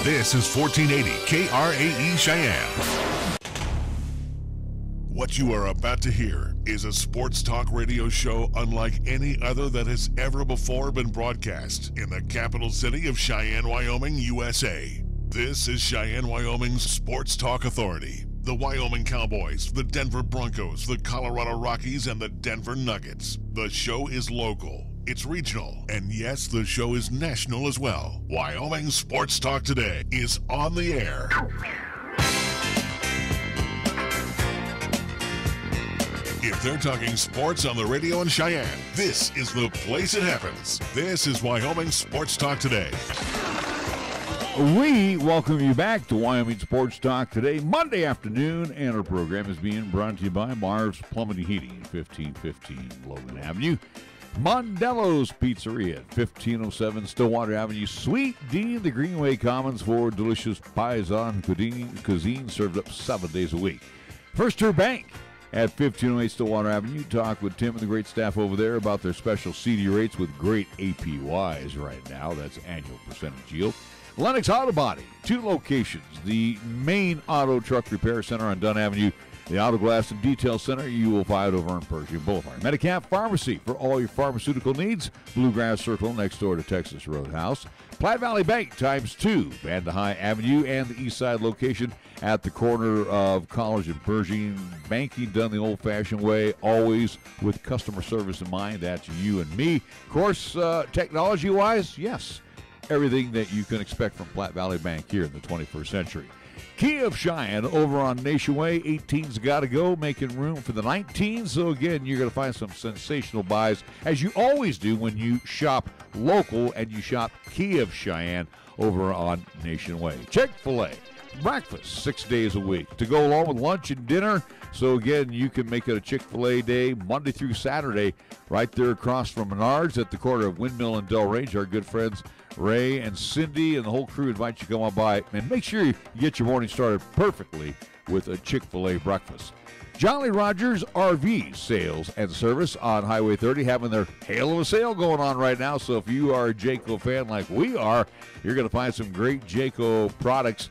This is 1480 KRAE Cheyenne. What you are about to hear is a sports talk radio show unlike any other that has ever before been broadcast in the capital city of Cheyenne, Wyoming, USA. This is Cheyenne, Wyoming's Sports Talk Authority. The Wyoming Cowboys, the Denver Broncos, the Colorado Rockies, and the Denver Nuggets. The show is local, it's regional, and yes, the show is national as well. Wyoming Sports Talk Today is on the air. If they're talking sports on the radio in Cheyenne, this is the place it happens. This is Wyoming Sports Talk Today. We welcome you back to Wyoming Sports Talk Today, Monday afternoon, and our program is being brought to you by Marv's Plumbing and Heating, 1515 Logan Avenue, Mondello's Pizzeria at 1507 Stillwater Avenue, Sweet Dean, the Greenway Commons for delicious paisan cuisine served up 7 days a week. First Tour Bank at 1508 Stillwater Avenue. Talk with Tim and the great staff over there about their special CD rates with great APYs right now. That's annual percentage yield. Lennox Auto Body, 2 locations. The main auto truck repair center on Dunn Avenue. The Auto Glass and Detail Center you will find over on Pershing Boulevard. Medicap Pharmacy for all your pharmaceutical needs. Bluegrass Circle next door to Texas Roadhouse. Platte Valley Bank ×2, Banda High Avenue, and the east side location at the corner of College and Pershing. Banking done the old-fashioned way, always with customer service in mind. That's you and me. Of course, technology-wise, yes, everything that you can expect from Platte Valley Bank here in the 21st century. Key of Cheyenne over on Nation Way. 18's got to go, making room for the 19. So, again, you're going to find some sensational buys, as you always do when you shop local and you shop Key of Cheyenne over on Nation Way. Chick-fil-A, breakfast 6 days a week to go along with lunch and dinner. So, again, you can make it a Chick-fil-A day Monday through Saturday right there across from Menards at the corner of Windmill and Del Range. Our good friends Ray and Cindy and the whole crew invite you to come on by and make sure you get your morning started perfectly with a Chick-fil-A breakfast. Jolly Rogers RV Sales and Service on Highway 30 having their hail of a sale going on right now. So if you are a Jayco fan like we are, you're going to find some great Jayco products,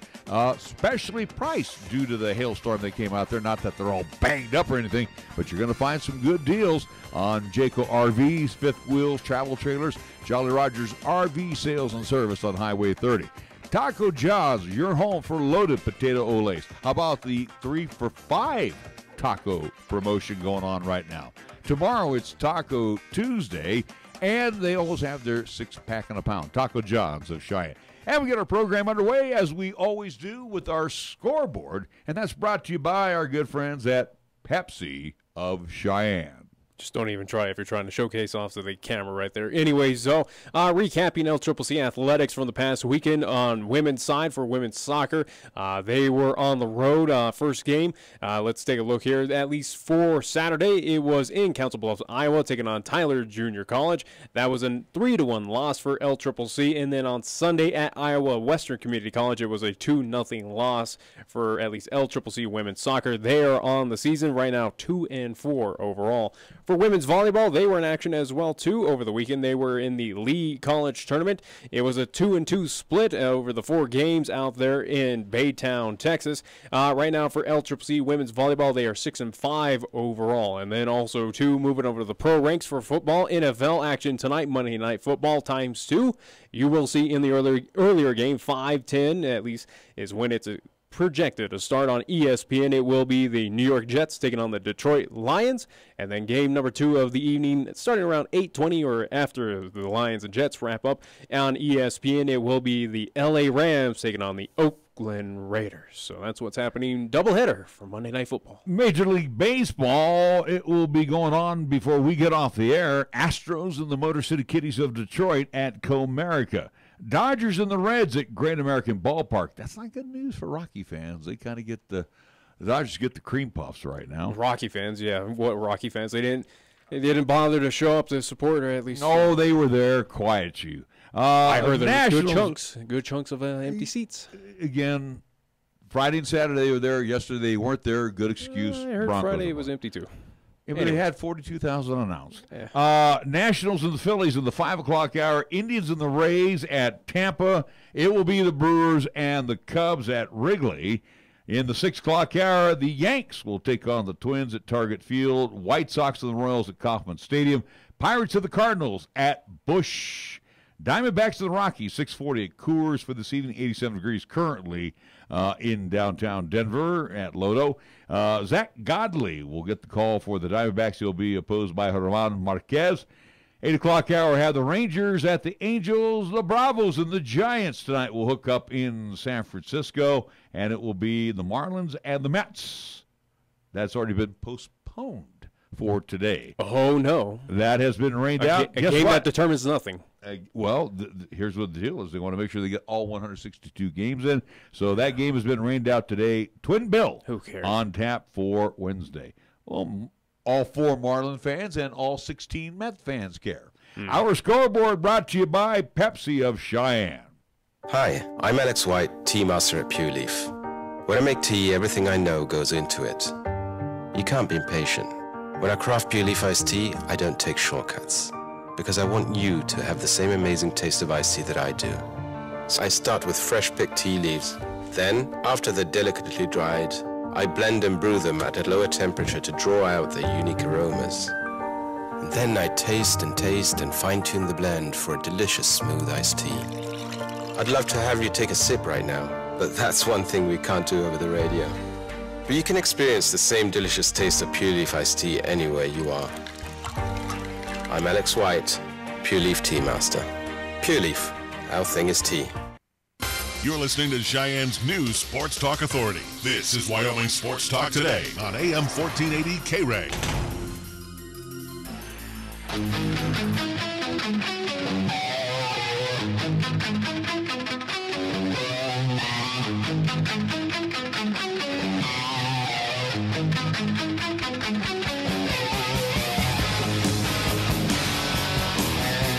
specially priced due to the hailstorm that came out there. Not that they're all banged up or anything, but you're going to find some good deals on Jayco RVs, fifth wheels, travel trailers. Jolly Rogers RV Sales and Service on Highway 30. Taco Jaws, your home for loaded potato olays. How about the 3 for $5 taco promotion going on right now? Tomorrow it's Taco Tuesday, and they always have their 6-pack and a pound. Taco John's of Cheyenne. And we get our program underway, as we always do, with our scoreboard, and that's brought to you by our good friends at Pepsi of Cheyenne. Just don't even try if you're trying to showcase off to the camera right there. Anyway, so recapping LCCC athletics from the past weekend on women's side for women's soccer. They were on the road first game. Let's take a look here. At least for Saturday, it was in Council Bluffs, Iowa, taking on Tyler Junior College. That was a 3-1 loss for LCCC. And then on Sunday at Iowa Western Community College, it was a 2-0 loss for at least LCCC women's soccer. They are on the season right now, 2-4 overall. For women's volleyball, they were in action as well, too, over the weekend. They were in the Lee College tournament. It was a 2-2 split over the 4 games out there in Baytown, Texas. Right now for LCCC women's volleyball, they are 6-5 overall. And then also, too, moving over to the pro ranks for football, NFL action tonight, Monday Night Football ×2. You will see in the earlier game, 5:10 at least, is when it's projected to start on ESPN. It will be the New York Jets taking on the Detroit Lions. And then game number 2 of the evening, starting around 8:20 or after the Lions and Jets wrap up on ESPN, it will be the LA Rams taking on the Oakland Raiders. So that's what's happening. Doubleheader for Monday Night Football. Major League Baseball, it will be going on before we get off the air. Astros and the Motor City Kitties of Detroit at Comerica. Dodgers and the Reds at Great American Ballpark. That's not good news for Rocky fans. They kind of get the Dodgers get the cream puffs right now. Rocky fans, yeah. What Rocky fans? They didn't bother to show up to support, or at least. No, they were there. Quiet you. I heard there was good chunks of empty seats. Again, Friday and Saturday they were there. Yesterday they weren't there. Good excuse. I heard Friday it was empty too. Yeah, but they had 42,000 announced. Yeah. Nationals and the Phillies in the 5 o'clock hour. Indians and the Rays at Tampa. It will be the Brewers and the Cubs at Wrigley. In the 6 o'clock hour, the Yanks will take on the Twins at Target Field. White Sox and the Royals at Kauffman Stadium. Pirates and the Cardinals at Busch. Diamondbacks and the Rockies, 6:40 at Coors for this evening. 87 degrees currently in downtown Denver at Lodo. Zach Godley will get the call for the Diamondbacks. He'll be opposed by German Marquez. 8 o'clock hour, have the Rangers at the Angels. The Bravos and the Giants tonight will hook up in San Francisco, and it will be the Marlins and the Mets. That's already been postponed for today. Oh, no. That has been rained out. A game that determines nothing. Here's what the deal is. They want to make sure they get all 162 games in. So that game has been rained out today. Twin Bill Who cares? On tap for Wednesday. Well, all 4 Marlin fans and all 16 Met fans care. Our scoreboard brought to you by Pepsi of Cheyenne. Hi, I'm Alex White, tea master at Pure Leaf. When I make tea, everything I know goes into it. You can't be impatient. When I craft Pure Leaf iced tea, I don't take shortcuts, because I want you to have the same amazing taste of iced tea that I do. So I start with fresh picked tea leaves. Then, after they're delicately dried, I blend and brew them at a lower temperature to draw out their unique aromas. And then I taste and fine-tune the blend for a delicious smooth iced tea. I'd love to have you take a sip right now, but that's one thing we can't do over the radio. But you can experience the same delicious taste of Pure Leaf iced tea anywhere you are. I'm Alex White, Pure Leaf Tea Master. Pure Leaf, our thing is tea. You're listening to Cheyenne's new Sports Talk Authority. This is Wyoming Sports Talk Today on AM 1480 K-Ray.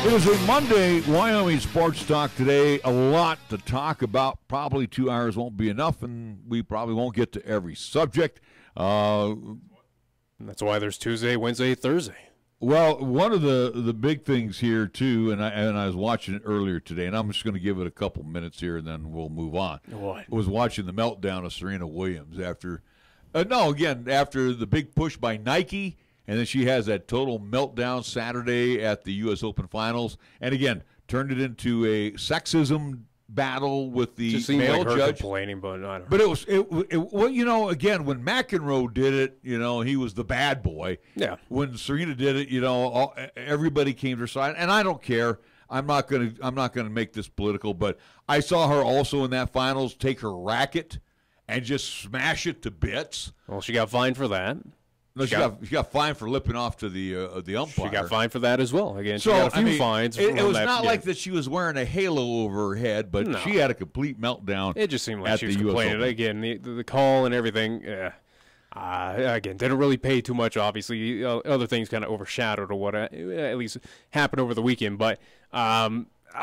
It is a Monday Wyoming Sports Talk today. A lot to talk about. Probably 2 hours won't be enough, and we probably won't get to every subject. That's why there's Tuesday, Wednesday, Thursday. Well, one of the big things here, too, and I was watching it earlier today, and I'm just going to give it a couple minutes here, and then we'll move on. What? Was watching the meltdown of Serena Williams after the big push by Nike. And then she has that total meltdown Saturday at the U.S. Open Finals. And again, turned it into a sexism battle with the Just seemed male like her judge. complaining, but I don't know. But again, when McEnroe did it, he was the bad boy. Yeah. When Serena did it, everybody came to her side. And I don't care. I'm not gonna make this political, but I saw her also in that finals take her racket and just smash it to bits. Well, she got fined for that. No, she got fined for lipping off to the umpire. She got fined for that as well. Again, she So, got a few fines. It was not like that she was wearing a halo over her head, but No. she had a complete meltdown. It just seemed like at she was the US complaining. Open. Again, the call and everything, again, didn't really pay too much, obviously. Other things kind of overshadowed or what at least happened over the weekend. But I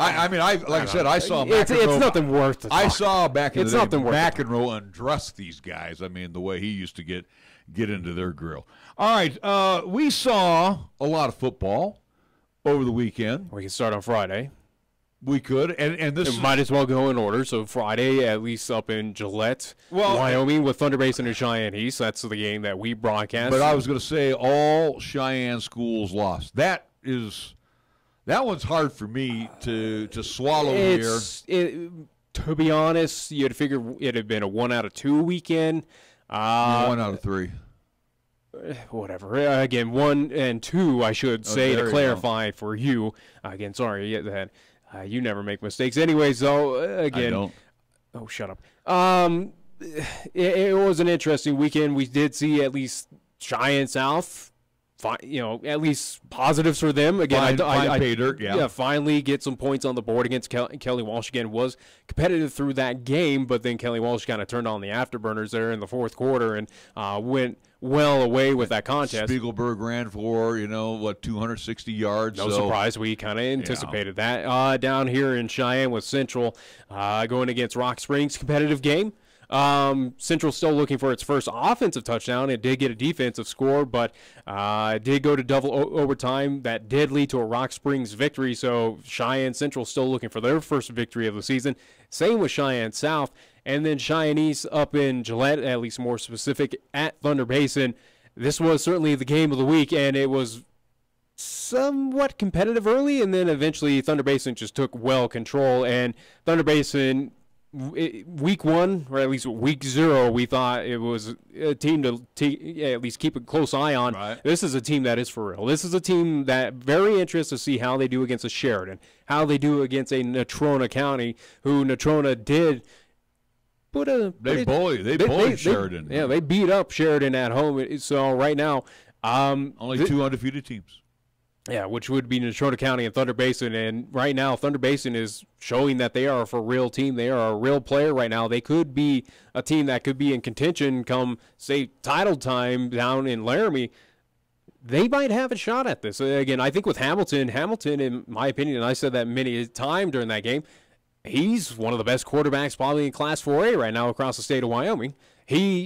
saw it's McEnroe. nothing worth the I talk. saw back in It's the day nothing worth it. McEnroe undress these guys. I mean, the way he used to get into their grill. All right, we saw a lot of football over the weekend. We can start on Friday. We could, and this It might as well go in order. So Friday, at least up in Gillette, Wyoming, with Thunder Basin and Cheyenne East. That's the game that we broadcast. But I was going to say all Cheyenne schools lost. That one's hard for me to swallow here. To be honest, you'd figure it'd have been a 1 out of 2 weekend. 1 out of 3. Whatever. Again, 1 and 2, I should say, to clarify for you. Again, sorry that you never make mistakes. Anyways, though, again. I don't. Oh, shut up. It was an interesting weekend. We did see at least Cheyenne South. At least positives for them. Again, Fine pay dirt, yeah. Finally get some points on the board against Kelly Walsh. Again, was competitive through that game, but then Kelly Walsh kind of turned on the afterburners there in the fourth quarter and went well away with that contest. Spiegelberg ran for, 260 yards. No surprise. We kind of anticipated that. Down here in Cheyenne with Central going against Rock Springs, competitive game. Central still looking for its first offensive touchdown. It did get a defensive score, but it did go to double overtime. That did lead to a Rock Springs victory, so Cheyenne Central still looking for their first victory of the season. Same with Cheyenne South. And then Cheyenne East up in Gillette, at least more specific, at Thunder Basin. This was certainly the game of the week, and it was somewhat competitive early, and then eventually Thunder Basin just took well control. And Thunder Basin, week 1, or at least week 0, we thought it was a team to at least keep a close eye on. Right. This is a team that is for real. This is a team that very interested to see how they do against a Sheridan, how they do against a Natrona County, who Natrona did put a... They bullied Sheridan. They beat up Sheridan at home. So right now... only 2 undefeated teams. Yeah, which would be Natrona County and Thunder Basin. And right now, Thunder Basin is showing that they are a for real team. They are a real player right now. They could be a team that could be in contention come, say, title time down in Laramie. They might have a shot at this. Again, I think with Hamilton, in my opinion, and I said that many a time during that game, he's one of the best quarterbacks probably in Class 4A right now across the state of Wyoming.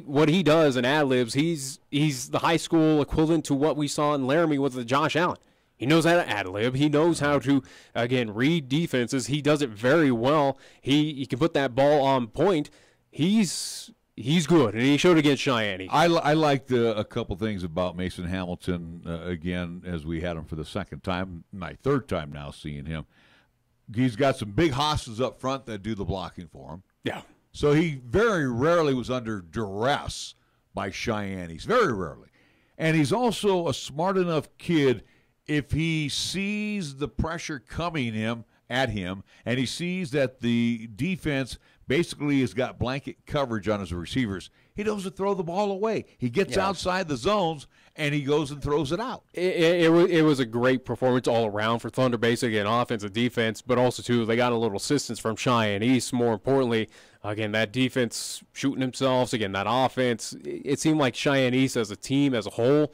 What he does in ad-libs, he's the high school equivalent to what we saw in Laramie with Josh Allen. He knows how to ad-lib. He knows how to, again, read defenses. He does it very well. He can put that ball on point. He's good, and he showed against Cheyenne. I liked a couple things about Mason Hamilton, again, as we had him for the second time, my third time now seeing him. He's got some big hosses up front that do the blocking for him. Yeah. So he very rarely was under duress by Cheyennes, very rarely. And he's also a smart enough kid. If he sees the pressure coming at him, and he sees that the defense basically has got blanket coverage on his receivers, he doesn't throw the ball away. He gets outside the zones, and he goes and throws it out. It was a great performance all around for Thunder Basin, again, offense and defense, but also, too, they got a little assistance from Cheyenne East. More importantly, again, that defense shooting themselves, again, that offense, it seemed like Cheyenne East as a team, as a whole,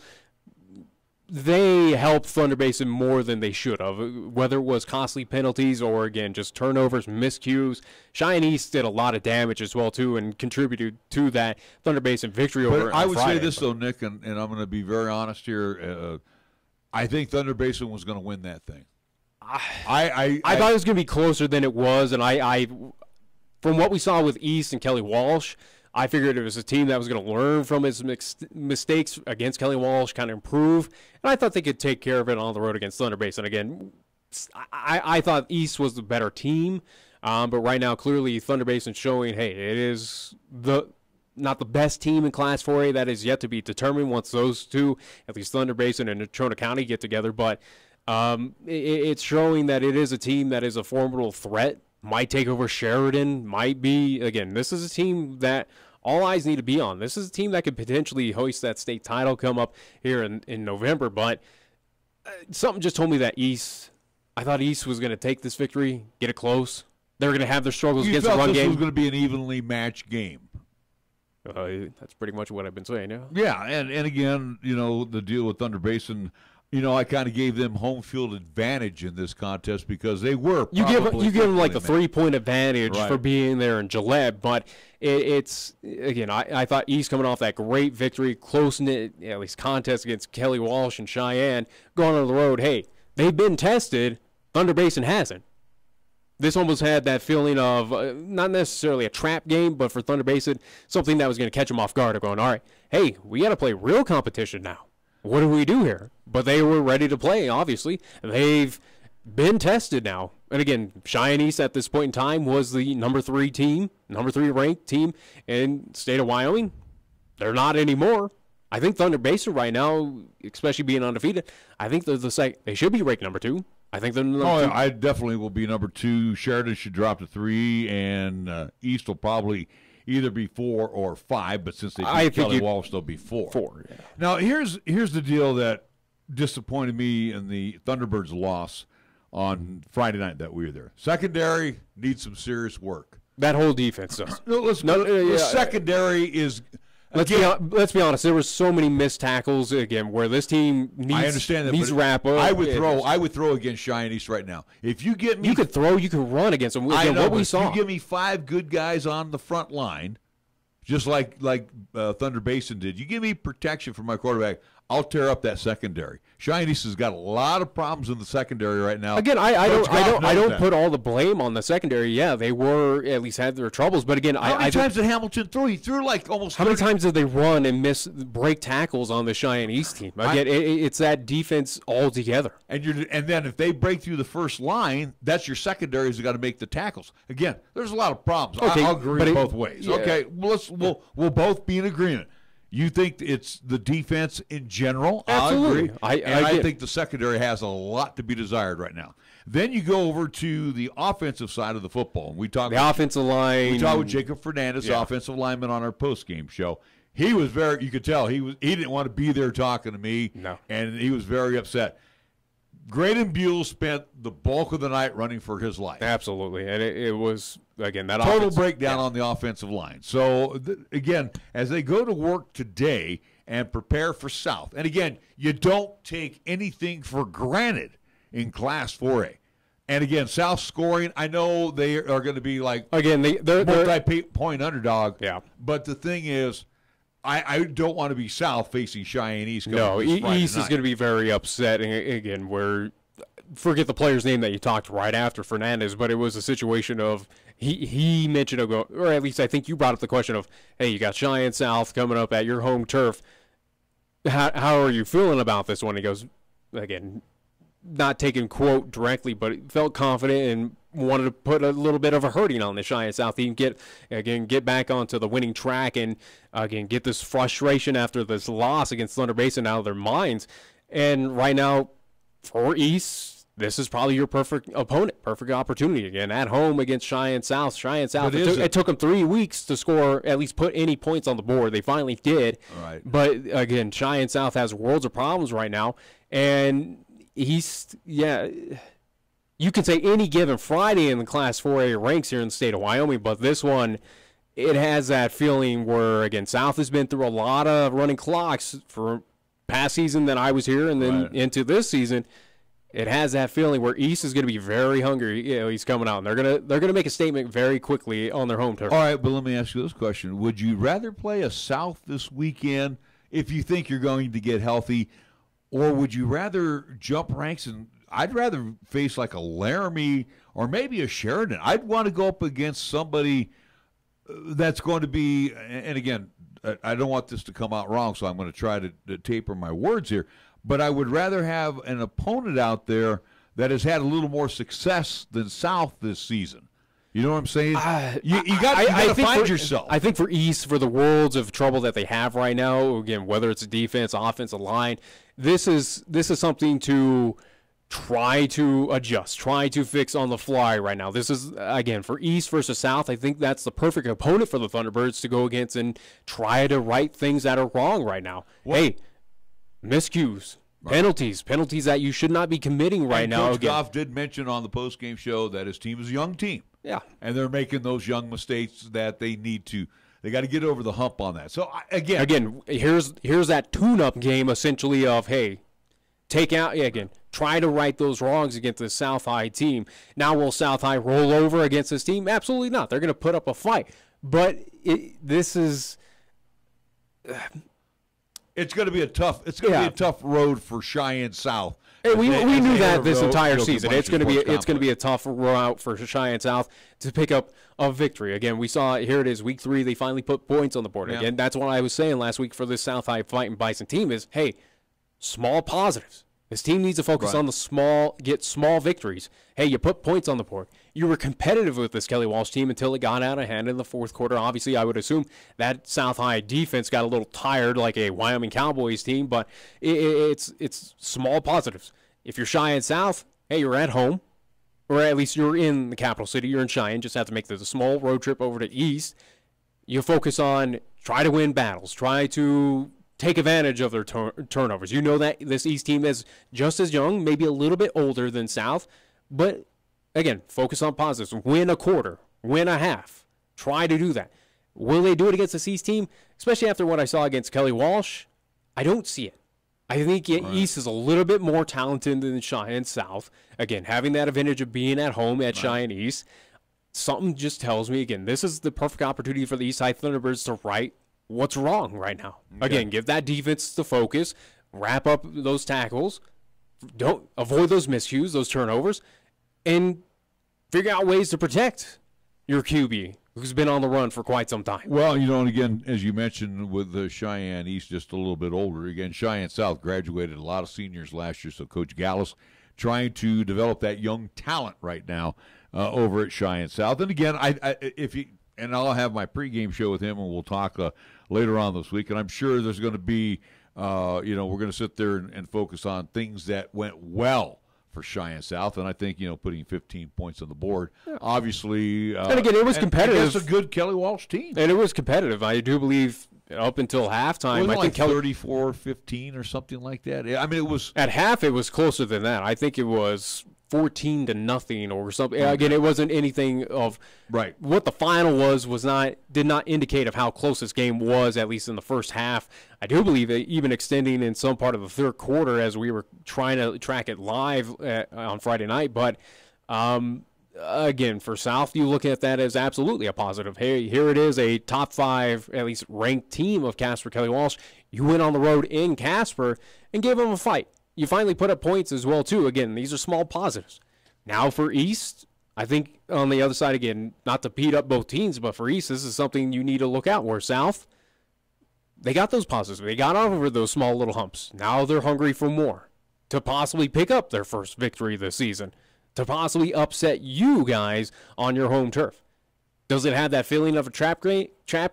they helped Thunder Basin more than they should have, whether it was costly penalties or, again, just turnovers, miscues. Cheyenne East did a lot of damage as well, too, and contributed to that Thunder Basin victory over Friday. I would say this, though, Nick, and I'm going to be very honest here. I think Thunder Basin was going to win that thing. I thought it was going to be closer than it was, and I from what we saw with East and Kelly Walsh, I figured it was a team that was going to learn from its mistakes against Kelly Walsh, kind of improve, and I thought they could take care of it on the road against Thunder Basin. Again, I thought East was the better team, but right now, clearly, Thunder Basin showing, hey, it is not the best team in Class 4A. That is yet to be determined once those two, at least Thunder Basin and Natrona County, get together, but it's showing that it is a team that is a formidable threat. Might take over Sheridan, might be, again, this is a team that all eyes need to be on. This is a team that could potentially hoist that state title come up here in November, but something just told me that I thought East was going to take this victory, get it close. They were going to have their struggles against the run game. This was going to be an evenly matched game. That's pretty much what I've been saying, yeah. Yeah, and again, the deal with Thunder Basin, I kind of gave them home field advantage in this contest because they were you give them like the 3-point advantage for being there in Gillette, but it's again I thought East coming off that great victory, close-knit at least contest against Kelly Walsh and Cheyenne, going on the road. Hey, they've been tested. Thunder Basin hasn't. This almost had that feeling of not necessarily a trap game, but for Thunder Basin, something that was going to catch them off guard of going, all right, hey, we got to play real competition now. What do we do here? But they were ready to play, obviously. They've been tested now. And again, Cheyenne East at this point in time was the number 3 ranked team in the state of Wyoming. They're not anymore. I think Thunder Basin right now, especially being undefeated, I think they should be ranked number 2. I think they're number 2. I definitely will be number 2. Sheridan should drop to 3, and East will probably either be 4 or 5, but since they beat Kelly Walsh, they'll be 4. 4, yeah. Now, here's the deal that disappointed me in the Thunderbirds' loss on Friday night that we were there. Secondary needs some serious work. That whole defense does. The secondary is... Let's be honest. There were so many missed tackles again where this team needs to wrap up. I would throw against Cheyenne East right now. If you get me, you could throw, you could run against them. Again, what we saw. If you give me 5 good guys on the front line, just like Thunder Basin did. You give me protection for my quarterback, I'll tear up that secondary. Cheyenne East has got a lot of problems in the secondary right now. Again, I don't put all the blame on the secondary. Yeah, they at least had their troubles. But again, how many times did Hamilton throw? He threw like almost. How many times did they run and break tackles on the Cheyenne East team? Again, it's that defense altogether. And then if they break through the first line, that's your secondaries that got to make the tackles. Again, there's a lot of problems. Okay, I'll agree both ways. Yeah. Okay, we'll both be in agreement. You think it's the defense in general? Absolutely. I agree. I think the secondary has a lot to be desired right now. Then you go over to the offensive side of the football. Offensive line. We talked with Jacob Fernandez, offensive lineman, on our post-game show. He was you could tell he didn't want to be there talking to me. No. And he was very upset. Graydon Buell spent the bulk of the night running for his life. Absolutely. And it was, again, that total breakdown on the offensive line. So, again, as they go to work today and prepare for South, and again, you don't take anything for granted in Class 4A. And again, South scoring, I know they are going to be like they're multi-point underdog. Yeah. But the thing is, I don't want to be South facing Cheyenne East. No, East is going to be very upset. And again, forget the player's name that you talked right after Fernandez, but it was a situation of he mentioned, or at least I think you brought up the question of, hey, you got Cheyenne South coming up at your home turf. How are you feeling about this one? He goes, again, not taking quote directly, but felt confident and wanted to put a little bit of a hurting on the Cheyenne South team, get back onto the winning track, and again get this frustration after this loss against Thunder Basin out of their minds. And right now, for East, this is probably your perfect opponent, perfect opportunity again at home against Cheyenne South. Cheyenne South. It took them 3 weeks to score, at least put any points on the board. They finally did. Right. But again, Cheyenne South has worlds of problems right now, and East, you can say any given Friday in the Class 4A ranks here in the state of Wyoming, but this one, it has that feeling where, again, South has been through a lot of running clocks for past season that I was here, and then into this season. It has that feeling where East is going to be very hungry. He's coming out, and they're gonna make a statement very quickly on their home turf. All right, but let me ask you this question: would you rather play a South this weekend if you think you're going to get healthy? Or would you rather jump ranks? And I'd rather face like a Laramie or maybe a Sheridan. I'd want to go up against somebody that's going to be, and again, I don't want this to come out wrong, so I'm going to try to taper my words here, but I would rather have an opponent out there that has had a little more success than South this season. You know what I'm saying? You got to find yourself. I think for East, for the worlds of trouble that they have right now, again, whether it's a defense, offensive line, this is something to try to adjust, try to fix on the fly right now. This is, again, for East versus South, I think that's the perfect opponent for the Thunderbirds to go against and try to right things that are wrong right now. Hey, miscues. Penalties that you should not be committing right now. Coach Goff did mention on the postgame show that his team is a young team. Yeah. And they're making those young mistakes that they got to get over the hump on that. So, again, here's that tune-up game essentially of, hey, try to right those wrongs against the South High team. Now, will South High roll over against this team? Absolutely not. They're going to put up a fight. But this is... It's going to be a tough road for Cheyenne South. Hey, we knew that this entire season. It's going to be a tough route for Cheyenne South to pick up a victory. Again, we saw here it is, week 3. They finally put points on the board. Again, that's what I was saying last week for this South High Fighting Bison team is, hey, small positives. This team needs to focus on get small victories. Hey, you put points on the board. You were competitive with this Kelly Walsh team until it got out of hand in the fourth quarter. Obviously, I would assume that South High defense got a little tired like a Wyoming Cowboys team, but it's small positives. If you're Cheyenne South, hey, you're at home, or at least you're in the capital city. You're in Cheyenne. Just have to make the small road trip over to East. You focus on try to win battles, try to take advantage of their turnovers. You know that this East team is just as young, maybe a little bit older than South, but again, focus on positives. Win a quarter, win a half. Try to do that. Will they do it against this East team? Especially after what I saw against Kelly Walsh, I don't see it. I think East is a little bit more talented than Cheyenne South. Again, having that advantage of being at home at Cheyenne East. something just tells me, again, this is the perfect opportunity for the Eastside Thunderbirds to right what's wrong right now. Okay. Again, give that defense the focus, wrap up those tackles, don't avoid those miscues, those turnovers, and figure out ways to protect your QB, who's been on the run for quite some time. Well, and again, as you mentioned, with the Cheyenne East just a little bit older, again, Cheyenne South graduated a lot of seniors last year, so Coach Gallus trying to develop that young talent right now over at Cheyenne South. And again, I'll have my pregame show with him, and we'll talk later on this week, and I'm sure there's going to be, we're going to sit there and focus on things that went well for Cheyenne South, and I think, putting 15 points on the board, obviously. And again, it was competitive. It's a good Kelly Walsh team. And it was competitive. I do believe up until halftime. I think 34-15 or something like that. I mean, it was. At half, it was closer than that. I think it was 14-0 or something. Again, it wasn't anything of right. What the final did not indicate of how close this game was, at least in the first half. I do believe that even extending in some part of the third quarter as we were trying to track it live on Friday night. But again, for South, you look at that as absolutely a positive. Hey, here it is, a top 5, at least ranked team of Casper Kelly Walsh. You went on the road in Casper and gave them a fight. You finally put up points as well, too. Again, these are small positives. Now for East, I think on the other side, again, not to beat up both teams, but for East, this is something you need to look out. Where South, they got those positives. They got over those small little humps. Now they're hungry for more to possibly pick up their first victory this season, to possibly upset you guys on your home turf. Does it have that feeling of a trap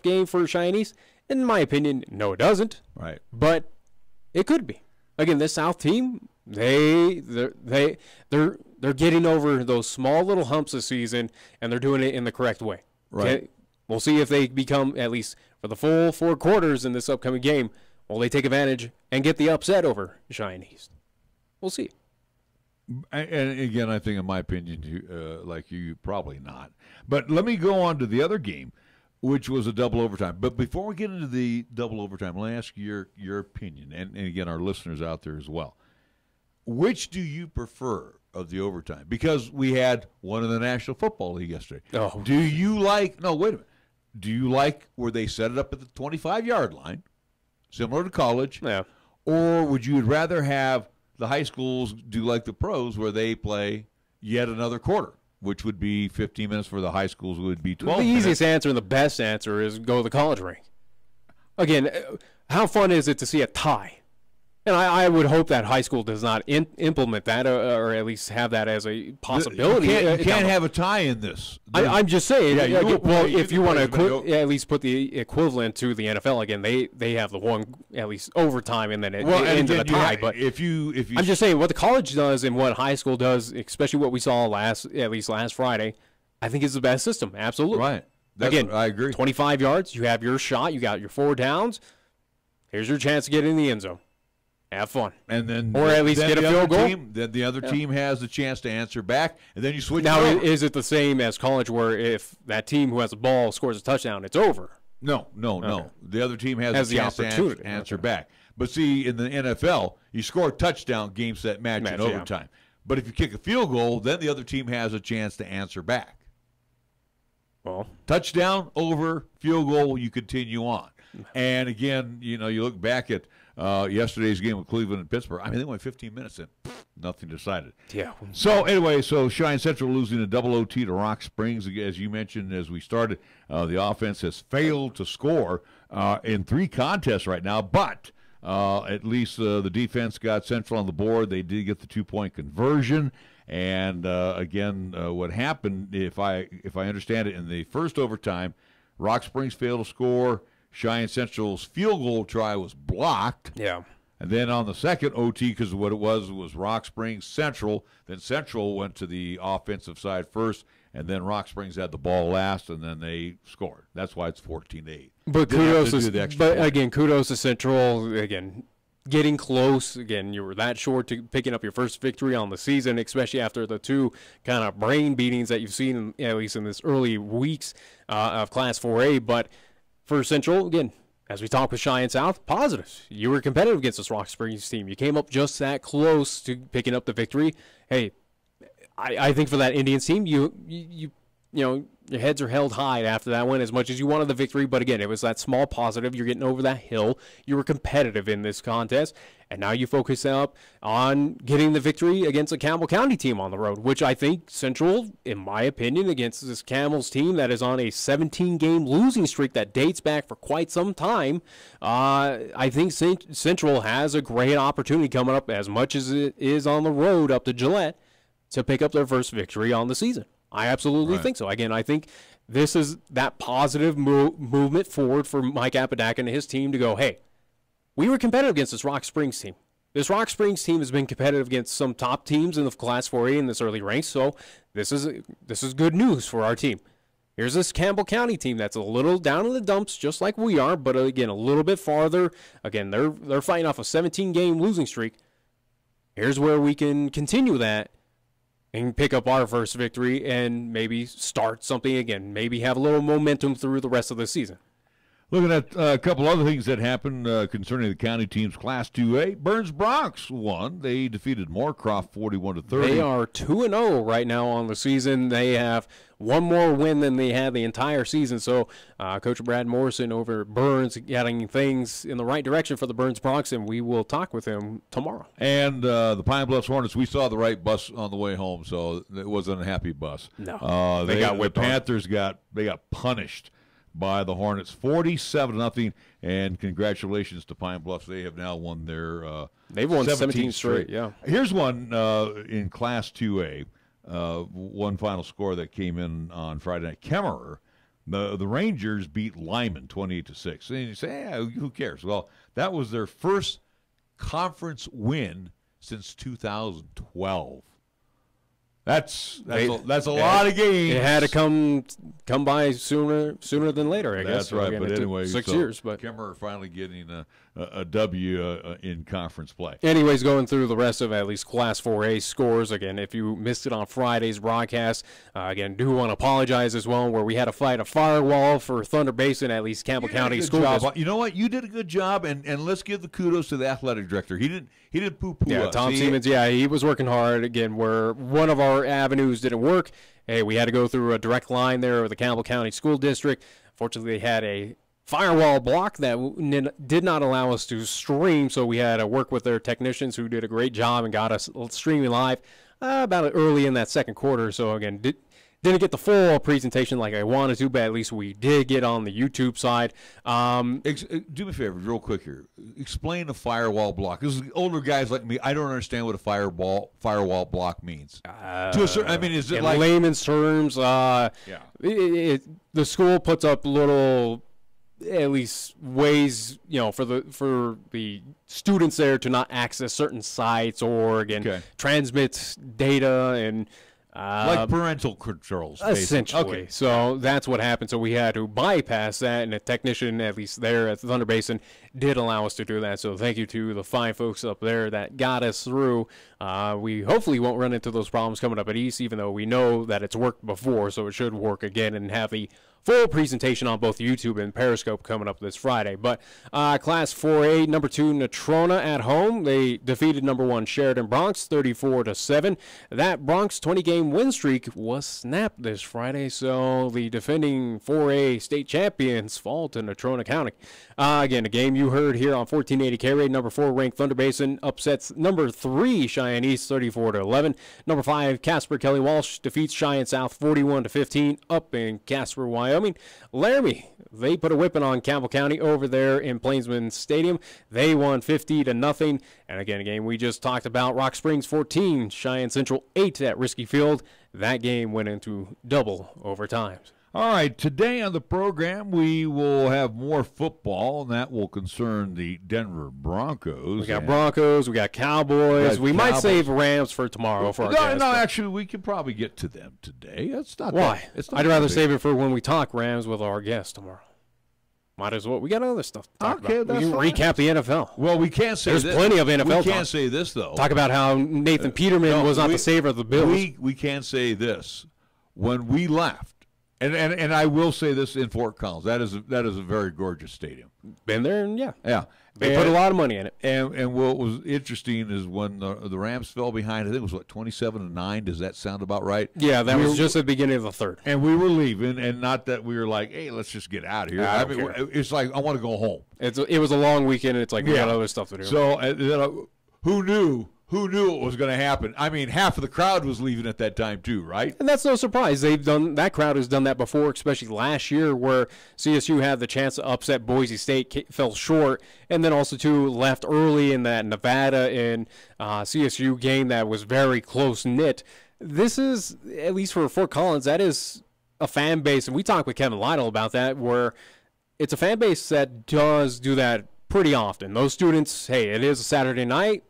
game for Chinese? In my opinion, no, it doesn't. Right. But it could be. Again, this South team, they're getting over those small little humps this season, and they're doing it in the correct way. Right. Okay? We'll see if they become, at least for the full 4 quarters in this upcoming game, will they take advantage and get the upset over Cheyenne East. We'll see. And again, I think, in my opinion, like you, probably not. But let me go on to the other game, which was a double overtime. But before we get into the double overtime, let me ask you your opinion, and again, our listeners out there as well. Which do you prefer of the overtime? Because we had one in the National Football League yesterday. Oh. Do you like – no, wait a minute. Do you like where they set it up at the 25-yard line, similar to college? Yeah. Or would you rather have the high schools do like the pros where they play yet another quarter? Which would be 15 minutes for the high schools, would be 12 minutes. The easiest answer and the best answer is go to the college rink. Again, how fun is it to see a tie? And I would hope that high school does not implement that or at least have that as a possibility. You can't have a tie in this. I'm just saying, Yeah, if you want to at least put the equivalent to the NFL, again, they have the one, at least overtime, and then it ends in a tie. But if you I'm just saying what the college does and what high school does, especially what we saw last Friday, I think is the best system. Absolutely. Right. Again, I agree. 25 yards, you have your shot, you got your 4 downs. Here's your chance to get in the end zone. Have fun. And then, or at least get a field goal. Then the other team has the chance to answer back, and then you switch. Now, is it the same as college where if that team who has the ball scores a touchdown, it's over? No. Okay. The other team has the chance to answer back. But see, in the NFL, you score a touchdown, game, set, match in overtime. Yeah. But if you kick a field goal, then the other team has a chance to answer back. Well, touchdown, over, field goal, you continue on. And again, you look back at yesterday's game with Cleveland and Pittsburgh. I mean, they went 15 minutes and nothing decided. Yeah. So anyway, Cheyenne Central losing a double OT to Rock Springs. As you mentioned as we started, the offense has failed to score in 3 contests right now, but at least the defense got Central on the board. They did get the 2-point conversion. And again, what happened, if I understand it, in the first overtime, Rock Springs failed to score. Cheyenne Central's field goal try was blocked. Yeah. And then on the second OT, because what it was Rock Springs Central, then Central went to the offensive side first, and then Rock Springs had the ball last, and then they scored. That's why it's 14-8. But kudos to Central. Again, getting close. Again, you were that short to picking up your first victory on the season, especially after the 2 kind of brain beatings that you've seen, at least in this early weeks of Class 4A. But for Central, again, as we talked with Cheyenne South, positives. You were competitive against this Rock Springs team. You came up just that close to picking up the victory. Hey, I think for that Indians team, you your heads are held high after that one as much as you wanted the victory. But again, it was that small positive. You're getting over that hill. You were competitive in this contest. And now you focus up on getting the victory against a Campbell County team on the road, which I think Central, in my opinion, against this Campbell's team that is on a 17-game losing streak that dates back for quite some time, I think Central has a great opportunity coming up, as much as it is on the road up to Gillette, to pick up their first victory on the season. I absolutely think so. Again, I think this is that positive movement forward for Mike Apodaca and his team to go, hey, we were competitive against this Rock Springs team. This Rock Springs team has been competitive against some top teams in the Class 4A in this early ranks, so this is good news for our team. Here's this Campbell County team that's a little down in the dumps, just like we are, but again, a little bit farther. Again, they're fighting off a 17-game losing streak. Here's where we can continue that and pick up our first victory and maybe start something again, maybe have a little momentum through the rest of the season. Looking at a couple other things that happened concerning the county teams. Class 2A, Burns Bronx won. They defeated Moorcroft 41-30. They are 2-0 right now on the season. They have one more win than they had the entire season. So Coach Brad Morrison over at Burns getting things in the right direction for the Burns Bronx, and we will talk with him tomorrow. And the Pine Bluffs Hornets, we saw the right bus on the way home, so it wasn't a happy bus. No, they got whipped. The Panthers got punished by the Hornets 47-0, and congratulations to Pine Bluffs. They have now won their they've won 17 straight. Yeah. Here's one in Class 2A. One final score that came in on Friday night. Kemmerer, the Rangers beat Lyman 28-6. And you say, who cares? Well, that was their first conference win since 2012. That's a lot of games. It had to come by sooner than later, I guess. That's right. Again, but anyway, 6 years. But Kemmerer finally getting a W in conference play. Anyways, going through the rest of at least Class 4A scores. Again, if you missed it on Friday's broadcast, again, do want to apologize as well, where we had to fight a firewall for Thunder Basin, at least Campbell County School District. You know what? You did a good job, and let's give the kudos to the athletic director. He didn't poo-poo us. Tom Siemens, he was working hard. Again, where one of our avenues didn't work, hey, we had to go through a direct line there with the Campbell County School District. Fortunately, they had a firewall block that did not allow us to stream, so we had to work with their technicians who did a great job and got us streaming live about early in that second quarter. So, again, didn't get the full presentation like I wanted to, but at least we did get on the YouTube side. Do me a favor, real quick here. Explain a firewall block. This is older guys like me. I don't understand what a firewall block means. To a certain, I mean, is it in like layman's terms? The school puts up little, at least ways, for the students there to not access certain sites or transmit data and. Like parental controls, essentially. Okay. So that's what happened. So we had to bypass that, and a technician, at least there at the Thunder Basin, did allow us to do that. So thank you to the fine folks up there that got us through. We hopefully won't run into those problems coming up at East, even though we know that it's worked before, so it should work again and have the full presentation on both YouTube and Periscope coming up this Friday. But Class 4A, number 2, Natrona at home. They defeated number 1 Sheridan Bronx 34-7. That Bronx 20-game win streak was snapped this Friday, so the defending 4A state champions fall to Natrona County. Again, a game you heard here on 1480 K-Rate. Number 4 ranked Thunder Basin upsets number 3 Cheyenne East 34-11. Number 5 Casper Kelly Walsh defeats Cheyenne South 41-15 up in Casper, Wyoming. Laramie, they put a whipping on Campbell County over there in Plainsman Stadium. They won 50-0. And again, a game we just talked about, Rock Springs 14, Cheyenne Central 8 at Risky Field. That game went into double overtimes. All right, today on the program, we will have more football, and that will concern the Denver Broncos. We got Broncos, we got Cowboys. We might save Rams for tomorrow for our guests. No, actually, we can probably get to them today. That's not why. I'd rather save it for when we talk Rams with our guests tomorrow. Might as well. We got other stuff to talk about. That's we can recap the NFL. Well, we can't say There's plenty of NFL We can't say this, though. Talk about how Nathan Peterman was not the saver of the Bills. We can't say this. When we left, and I will say this in Fort Collins, that is a very gorgeous stadium. Been there, and yeah. Yeah. They put a lot of money in it. And what was interesting is when the Rams fell behind, I think it was, 27-9? Does that sound about right? Yeah, that was just at the beginning of the third. And we were leaving, and not that we were like, hey, let's just get out of here. I mean, it's like, I want to go home. It was a long weekend, and it's like, we got other stuff to do. So who knew? Who knew it was going to happen? I mean, half of the crowd was leaving at that time too, right? And that's no surprise. That crowd has done that before, especially last year where CSU had the chance to upset Boise State, fell short, and then also too left early in that Nevada and CSU game that was very close-knit. This is, at least for Fort Collins, that is a fan base, and we talked with Kevin Lytle about that, where it's a fan base that does do that pretty often. Those students, hey, it is a Saturday night.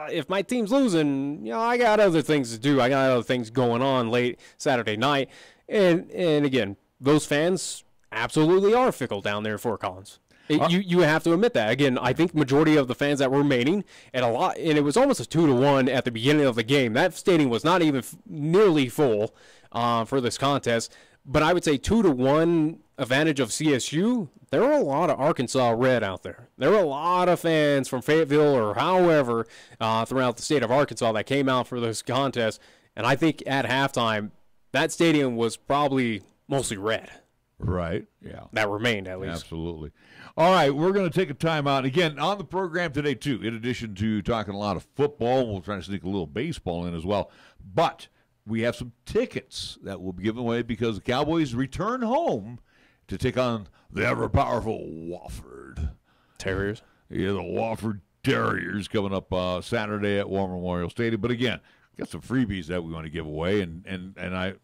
If my team's losing, I got other things to do. I got other things going on late Saturday night. And again, those fans absolutely are fickle down there at Fort Collins. You have to admit that. Again, I think majority of the fans that were remaining, and it was almost a 2-1 at the beginning of the game. That stadium was not even nearly full for this contest. But I would say 2-1 advantage of CSU. There were a lot of Arkansas Red out there. There were a lot of fans from Fayetteville or however throughout the state of Arkansas that came out for this contest. And I think at halftime, that stadium was probably mostly red. Right, yeah. That remained, at least. Absolutely. All right, we're going to take a time out. Again, on the program today, too, in addition to talking a lot of football, we'll try to sneak a little baseball in as well. But we have some tickets that will be given away because the Cowboys return home to take on the ever-powerful Wofford Terriers. Yeah, the Wofford Terriers coming up Saturday at War Memorial Stadium. But again, got some freebies that we want to give away, and I'm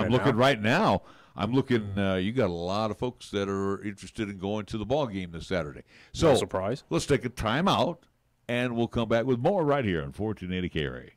looking right now. I'm looking. You got a lot of folks that are interested in going to the ball game this Saturday. So, no surprise. Let's take a time out, and we'll come back with more right here on 1480 K-Ray.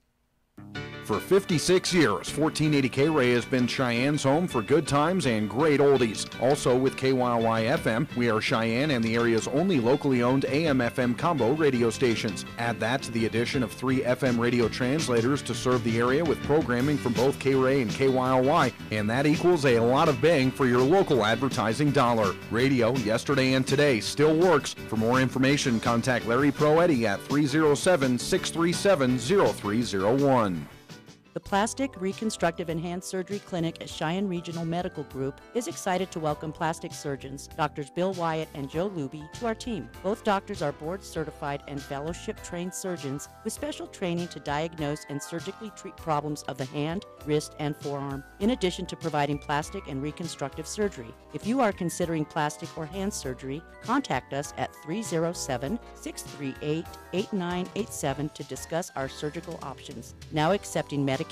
For 56 years, 1480 K-Ray has been Cheyenne's home for good times and great oldies. Also with KYY FM, we are Cheyenne and the area's only locally owned AM/FM combo radio stations. Add that to the addition of 3 FM radio translators to serve the area with programming from both K-Ray and KYY, and that equals a lot of bang for your local advertising dollar. Radio, yesterday and today, still works. For more information, contact Larry Proetti at 307-637-0301. The Plastic Reconstructive and Hand Surgery Clinic at Cheyenne Regional Medical Group is excited to welcome plastic surgeons, Drs. Bill Wyatt and Joe Luby, to our team. Both doctors are board-certified and fellowship-trained surgeons with special training to diagnose and surgically treat problems of the hand, wrist, and forearm, in addition to providing plastic and reconstructive surgery. If you are considering plastic or hand surgery, contact us at 307-638-8987 to discuss our surgical options. Now accepting Medicare,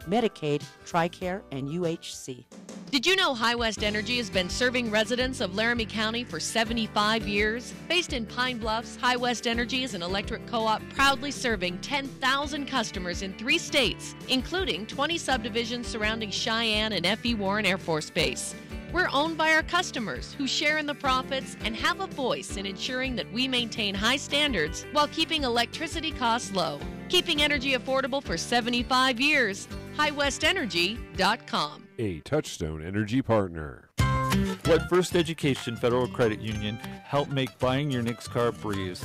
Medicaid, TRICARE, and UHC. Did you know High West Energy has been serving residents of Laramie County for 75 years? Based in Pine Bluffs, High West Energy is an electric co-op proudly serving 10,000 customers in 3 states, including 20 subdivisions surrounding Cheyenne and F.E. Warren Air Force Base. We're owned by our customers who share in the profits and have a voice in ensuring that we maintain high standards while keeping electricity costs low. Keeping energy affordable for 75 years. HighWestEnergy.com. A Touchstone Energy partner. Let First Education Federal Credit Union help make buying your next car a breeze.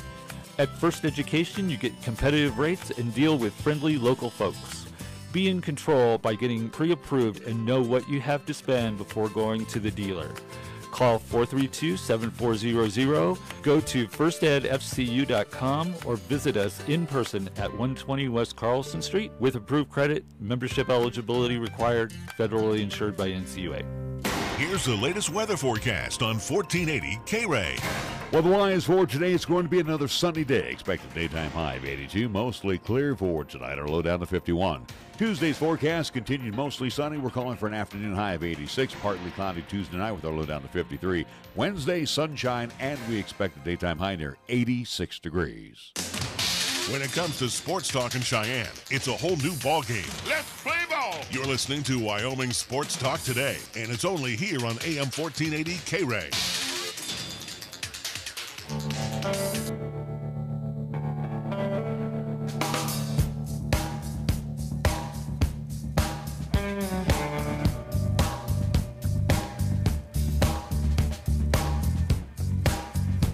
At First Education, you get competitive rates and deal with friendly local folks. Be in control by getting pre-approved and know what you have to spend before going to the dealer. Call 432-7400, go to firstedfcu.com, or visit us in person at 120 West Carlson Street with approved credit, membership eligibility required, federally insured by NCUA. Here's the latest weather forecast on 1480 K-Ray. Weather-wise for today, it's going to be another sunny day. Expected daytime high of 82, mostly clear for tonight. Our low down to 51. Tuesday's forecast continued mostly sunny. We're calling for an afternoon high of 86. Partly cloudy Tuesday night with our low down to 53. Wednesday, sunshine, and we expect a daytime high near 86 degrees. When it comes to sports talk in Cheyenne, it's a whole new ballgame. Let's play ball! You're listening to Wyoming Sports Talk today, and it's only here on AM 1480 K-Ray.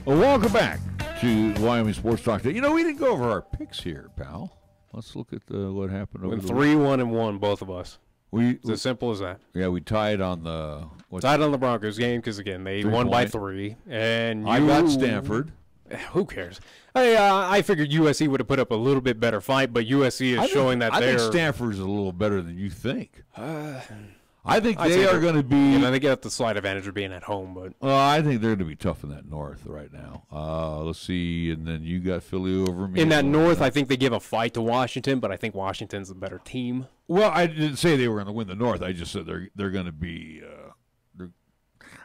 Well, welcome back to Wyoming Sports Talk today. You know, we didn't go over our picks here, pal. Let's look at what happened over Went the 3-1-1, both of us. It's as simple as that. Yeah, we tied on the Broncos game because, again, they won by 3. And I got Stanford. Who cares? I figured USC would have put up a little bit better fight, but USC is showing that they're... I think Stanford's a little better than you think. I think they are going to be... You know, they get the slight advantage of being at home, but... I think they're going to be tough in that North right now. Let's see, and then you got Philly over me. In that North, I think they give a fight to Washington, but I think Washington's the better team. Well, I didn't say they were going to win the North. I just said they're going to be...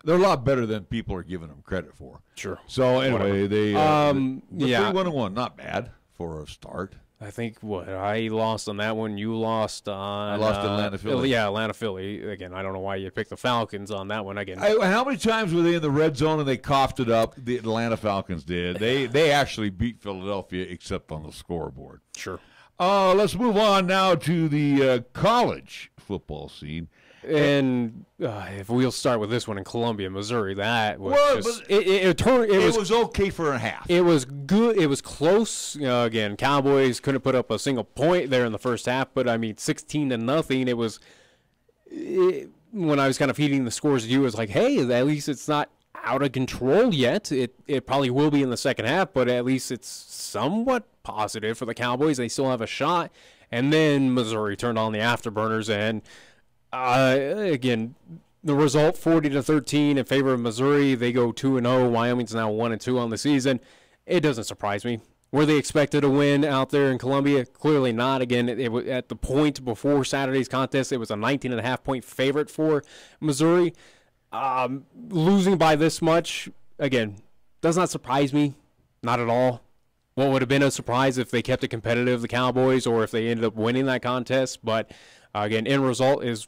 They're a lot better than people are giving them credit for. Sure. So, anyway, they're 3-1-1. Not bad for a start. I think I lost on that one. You lost on... I lost Atlanta, Philly. Yeah, Atlanta, Philly. Again, I don't know why you picked the Falcons on that one. Again, how many times were they in the red zone and they coughed it up? The Atlanta Falcons did. They actually beat Philadelphia, except on the scoreboard. Sure. Let's move on now to the college football scene. And if we'll start with this one in Columbia, Missouri, that was it was okay for a half. It was good. It was close. Again, Cowboys couldn't put up a single point there in the first half, but I mean, 16-0. It was when I was kind of feeding the scores to you, it was like, hey, at least it's not out of control yet. It probably will be in the second half, but at least it's somewhat positive for the Cowboys. They still have a shot. And then Missouri turned on the afterburners and. Again, the result 40-13 in favor of Missouri. They go 2-0. Wyoming's now 1-2 on the season. It doesn't surprise me. Were they expected to win out there in Columbia? Clearly not. Again, it was at the point before Saturday's contest, it was a 19.5-point favorite for Missouri. Losing by this much, again, does not surprise me. Not at all. What would have been a surprise if they kept it competitive, the Cowboys, or if they ended up winning that contest. But, again, end result is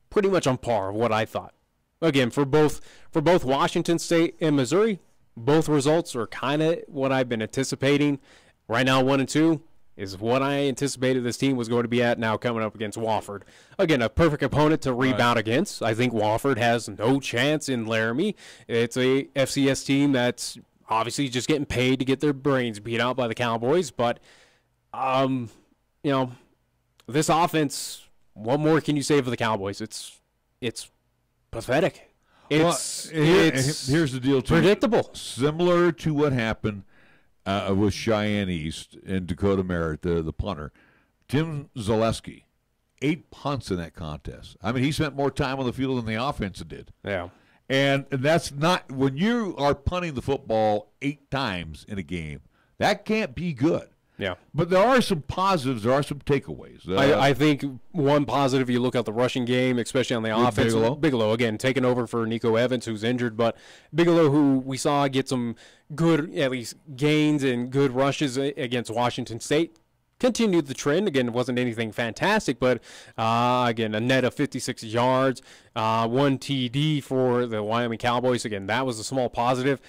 pretty much on par of what I thought. Again, for both Washington State and Missouri, both results are kind of what I've been anticipating. Right now, 1-2 is what I anticipated this team was going to be at now coming up against Wofford. Again, a perfect opponent to rebound against. I think Wofford has no chance in Laramie. It's a FCS team that's obviously just getting paid to get their brains beat out by the Cowboys. But, this offense... What more can you say for the Cowboys? It's pathetic. Here's the deal, too. Predictable. Similar to what happened with Cheyenne East and Dakota Merritt, the punter. Tim Zaleski, 8 punts in that contest. I mean, he spent more time on the field than the offense did. Yeah. And that's not – when you are punting the football 8 times in a game, that can't be good. Yeah. But there are some positives. There are some takeaways. I think one positive, you look at the rushing game, especially on the offense. Bigelow, again, taking over for Nico Evans, who's injured. But Bigelow, who we saw get some good, at least, gains and good rushes against Washington State, continued the trend. Again, it wasn't anything fantastic, but, again, a net of 56 yards, 1 TD for the Wyoming Cowboys. Again, that was a small positive.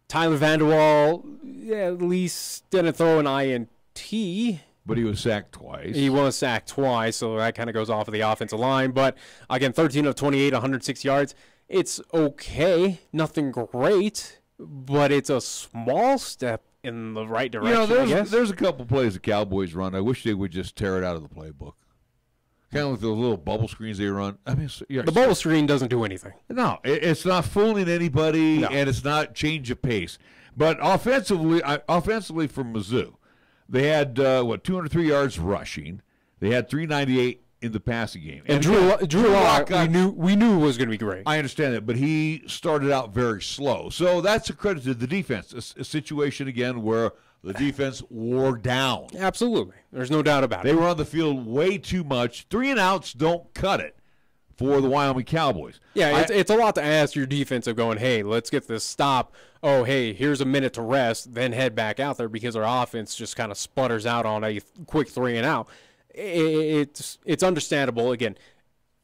Tyler Vanderwall, at least didn't throw an INT. But he was sacked twice. He was sacked twice, so that kind of goes off of the offensive line. But, again, 13 of 28, 106 yards. It's okay. Nothing great, but it's a small step in the right direction, there's a couple plays the Cowboys run. I wish they would just tear it out of the playbook. Kind of like those little bubble screens they run. I mean, the bubble screen doesn't do anything. No, it's not fooling anybody, and it's not change of pace. But offensively for Mizzou, they had 203 yards rushing. They had 398 in the passing game. And Drew Lock, we knew was going to be great. I understand that, but he started out very slow. So that's a credit to the defense. A situation again where the defense wore down. Absolutely. There's no doubt about it. They were on the field way too much. 3-and-outs don't cut it for the Wyoming Cowboys. Yeah, it's a lot to ask your defense of going, hey, let's get this stop. Oh, hey, here's a minute to rest, then head back out there because our offense just kind of sputters out on a quick 3-and-out. It's understandable. Again,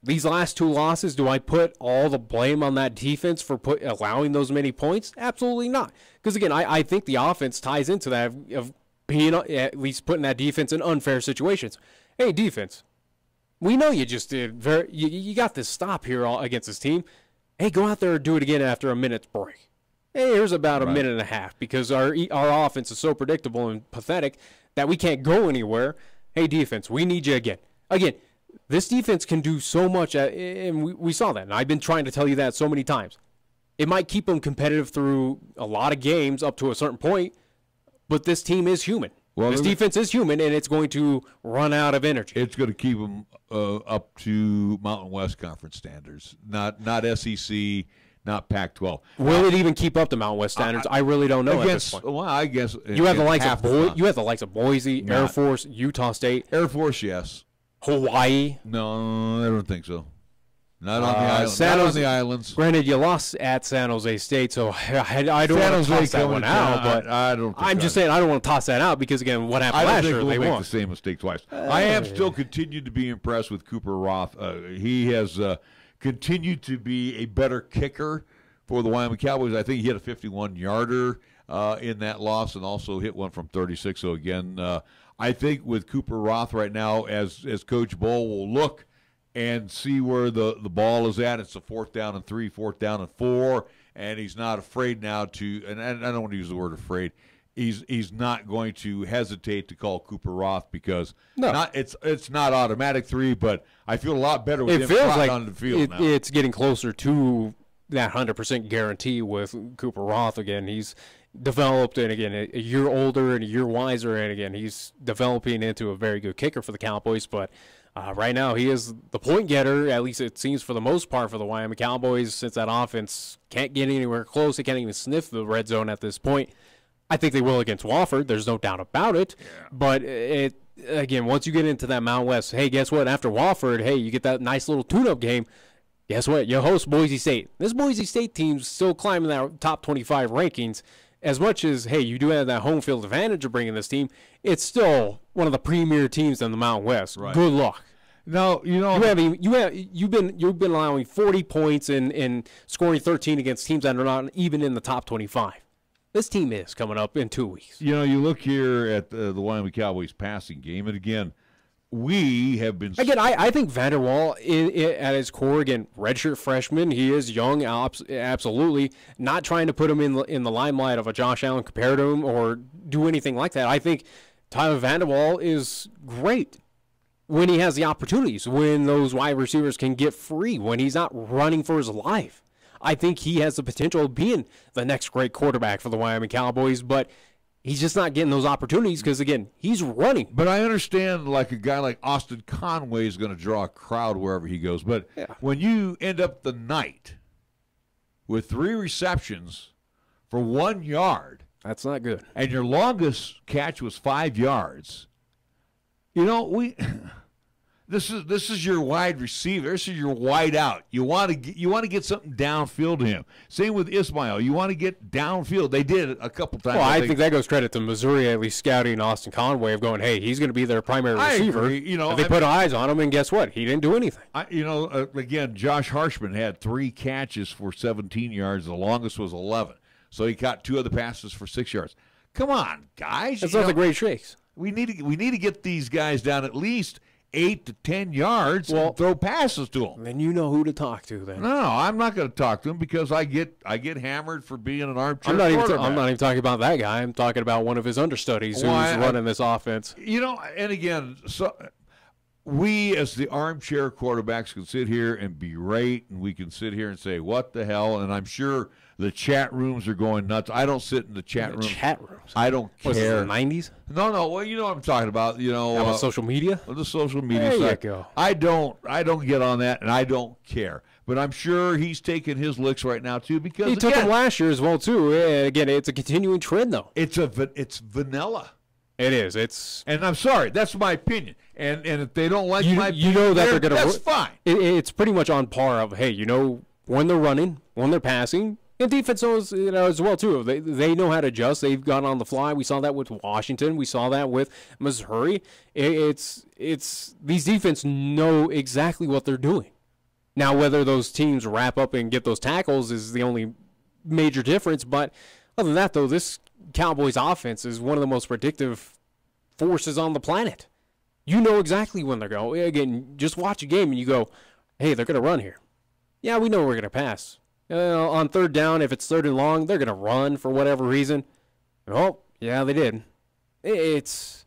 these last 2 losses, do I put all the blame on that defense for allowing those many points? Absolutely not. Because, again, I think the offense ties into that of being at least putting that defense in unfair situations. Hey, defense, we know you just did you got this stop here against this team. Hey, go out there and do it again after a minute's break. hey, here's about a minute and a half because our offense is so predictable and pathetic that we can't go anywhere. Hey, defense, we need you again. Again, this defense can do so much, and we saw that. And I've been trying to tell you that so many times. It might keep them competitive through a lot of games up to a certain point, but this team is human. Well, this defense is human, and it's going to run out of energy. It's going to keep them up to Mountain West Conference standards, not SEC, not Pac-12. Will it even keep up to Mountain West standards? I really don't know at this point. Well, I guess you have the likes of Boise, Air Force, Utah State. Air Force, yes. Hawaii. No, I don't think so. Not on the islands. Granted, you lost at San Jose State, so I don't want to toss that one out. But I don't. I'm just saying I don't want to toss that out because again, what happened last year? They make the same mistake twice. I am still continued to be impressed with Cooper Roth. He has continued to be a better kicker for the Wyoming Cowboys. I think he hit a 51-yarder in that loss, and also hit one from 36. So again, I think with Cooper Roth right now, as Coach Bull will look and see where the ball is at. It's a 4th down and 3, 4th down and 4, and he's not afraid now to. And I don't want to use the word afraid. He's not going to hesitate to call Cooper Roth because it's not automatic 3, but I feel a lot better with him feels like on the field now. It's getting closer to that 100% guarantee with Cooper Roth. Again, he's developed, and again, a year older and a year wiser, and again, he's developing into a very good kicker for the Cowboys, but right now, he is the point getter, at least it seems for the most part for the Wyoming Cowboys, since that offense can't get anywhere close. They can't even sniff the red zone at this point. I think they will against Wofford. There's no doubt about it. Yeah. But, again, once you get into that Mountain West, hey, guess what? After Wofford, hey, you get that nice little tune-up game. Guess what? You host Boise State. This Boise State team's still climbing that top 25 rankings. As much as, hey, you do have that home field advantage of bringing this team, it's still one of the premier teams in the Mountain West. Right. Good luck. No, you've been allowing 40 points and scoring 13 against teams that are not even in the top 25. This team is coming up in 2 weeks. You look here at the Wyoming Cowboys passing game, and again, we have been. Again, I think Vanderwall, at his core, again, redshirt freshman. He is young, absolutely. Not trying to put him in the limelight of a Josh Allen compared to him or do anything like that. I think Tyler Vanderwall is great when he has the opportunities, when those wide receivers can get free, when he's not running for his life. I think he has the potential of being the next great quarterback for the Wyoming Cowboys, but he's just not getting those opportunities because, again, he's running. But I understand, like a guy like Austin Conway is going to draw a crowd wherever he goes. But when you end up the night with 3 receptions for 1 yard. That's not good. And your longest catch was 5 yards. This is your wide receiver. This is your wide out. You want to get something downfield to him. Same with Ismail. You want to get downfield. They did it a couple times. Well, I think that goes credit to Missouri at least scouting Austin Conway of going, hey, he's going to be their primary receiver. I agree. They put eyes on him, and guess what? He didn't do anything. Again, Josh Harshman had 3 catches for 17 yards. The longest was 11. So he caught 2 other passes for 6 yards. Come on, guys. That's not the great shakes. We need to get these guys down at least 8 to 10 yards and throw passes to them. Then you know who to talk to then. No, I'm not going to talk to him because I get hammered for being an armchair quarterback. I'm not even talking about that guy. I'm talking about one of his understudies who's running this offense. And again, so we as the armchair quarterbacks can sit here and berate, and we can sit here and say, what the hell? And I'm sure the chat rooms are going nuts. I don't sit in the chat room. Chat rooms? I don't care. Was it the 90s? No. Well, you know what I'm talking about. On social media? The social media there side. You go. I don't get on that, and I don't care. But I'm sure he's taking his licks right now too because he took them last year as well too. Again, it's a continuing trend though. It's vanilla. It is. And I'm sorry, that's my opinion. And if they don't like my opinion, they're going to. That's fine. It's pretty much on par of when they're running, when they're passing. And defense knows, as well too. They know how to adjust. They've gone on the fly. We saw that with Washington. We saw that with Missouri. It's these defense know exactly what they're doing. Now, whether those teams wrap up and get those tackles is the only major difference. But other than that, though, this Cowboys offense is one of the most predictive forces on the planet. You know exactly when they're going. Again, just watch a game and you go, hey, they're going to run here. Yeah, we know we're going to pass. On third down, if it's third and long, they're going to run for whatever reason. Oh, yeah, they did. It's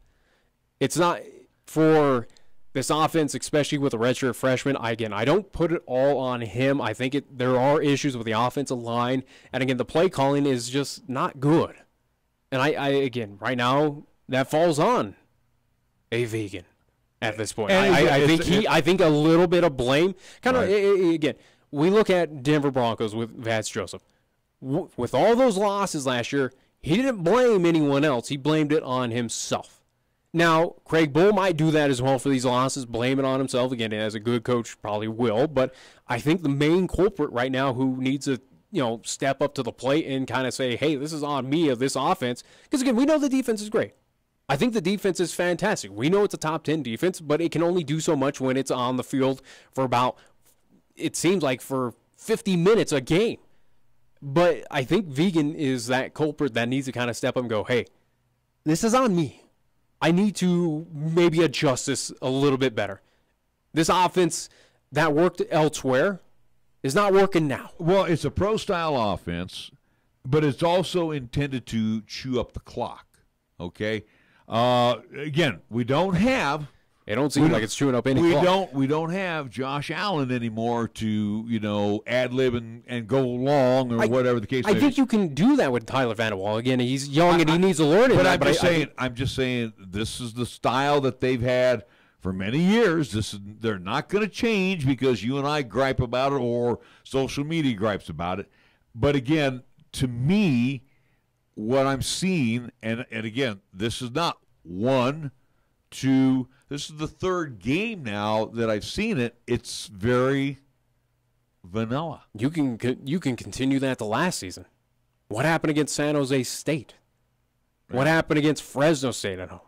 not for this offense, especially with a redshirt freshman. Again, I don't put it all on him. I think there are issues with the offensive line. And again, the play calling is just not good. And again, right now, that falls on a Vegan at this point. I think a little bit of blame. Kind of, again, we look at Denver Broncos with Vance Joseph. With all those losses last year, he didn't blame anyone else. He blamed it on himself. Now, Craig Bull might do that as well for these losses, blame it on himself. Again, as a good coach, probably will. But I think the main culprit right now who needs to step up to the plate and kind of say, hey, this is on me of this offense. Because, again, we know the defense is great. I think the defense is fantastic. We know it's a top 10 defense, but it can only do so much when it's on the field for about, it seems like, for 50 minutes a game. But I think Vegan is that culprit that needs to kind of step up and go, hey, this is on me. I need to maybe adjust this a little bit better. This offense that worked elsewhere is not working now. Well, it's a pro-style offense, but it's also intended to chew up the clock, okay? Again, we don't have... It don't seem like it's chewing up any clock. We don't have Josh Allen anymore to, ad-lib and go long or whatever the case may be. I think you can do that with Tyler Van Der Waal. Again, he's young and he needs to learn it. But I'm just saying this is the style that they've had for many years. They're not going to change because you and I gripe about it or social media gripes about it. But again, to me, what I'm seeing, and again, this is not 1, 2, this is the third game now that I've seen it. It's very vanilla. You can continue that the last season. What happened against San Jose State? Right. What happened against Fresno State at home?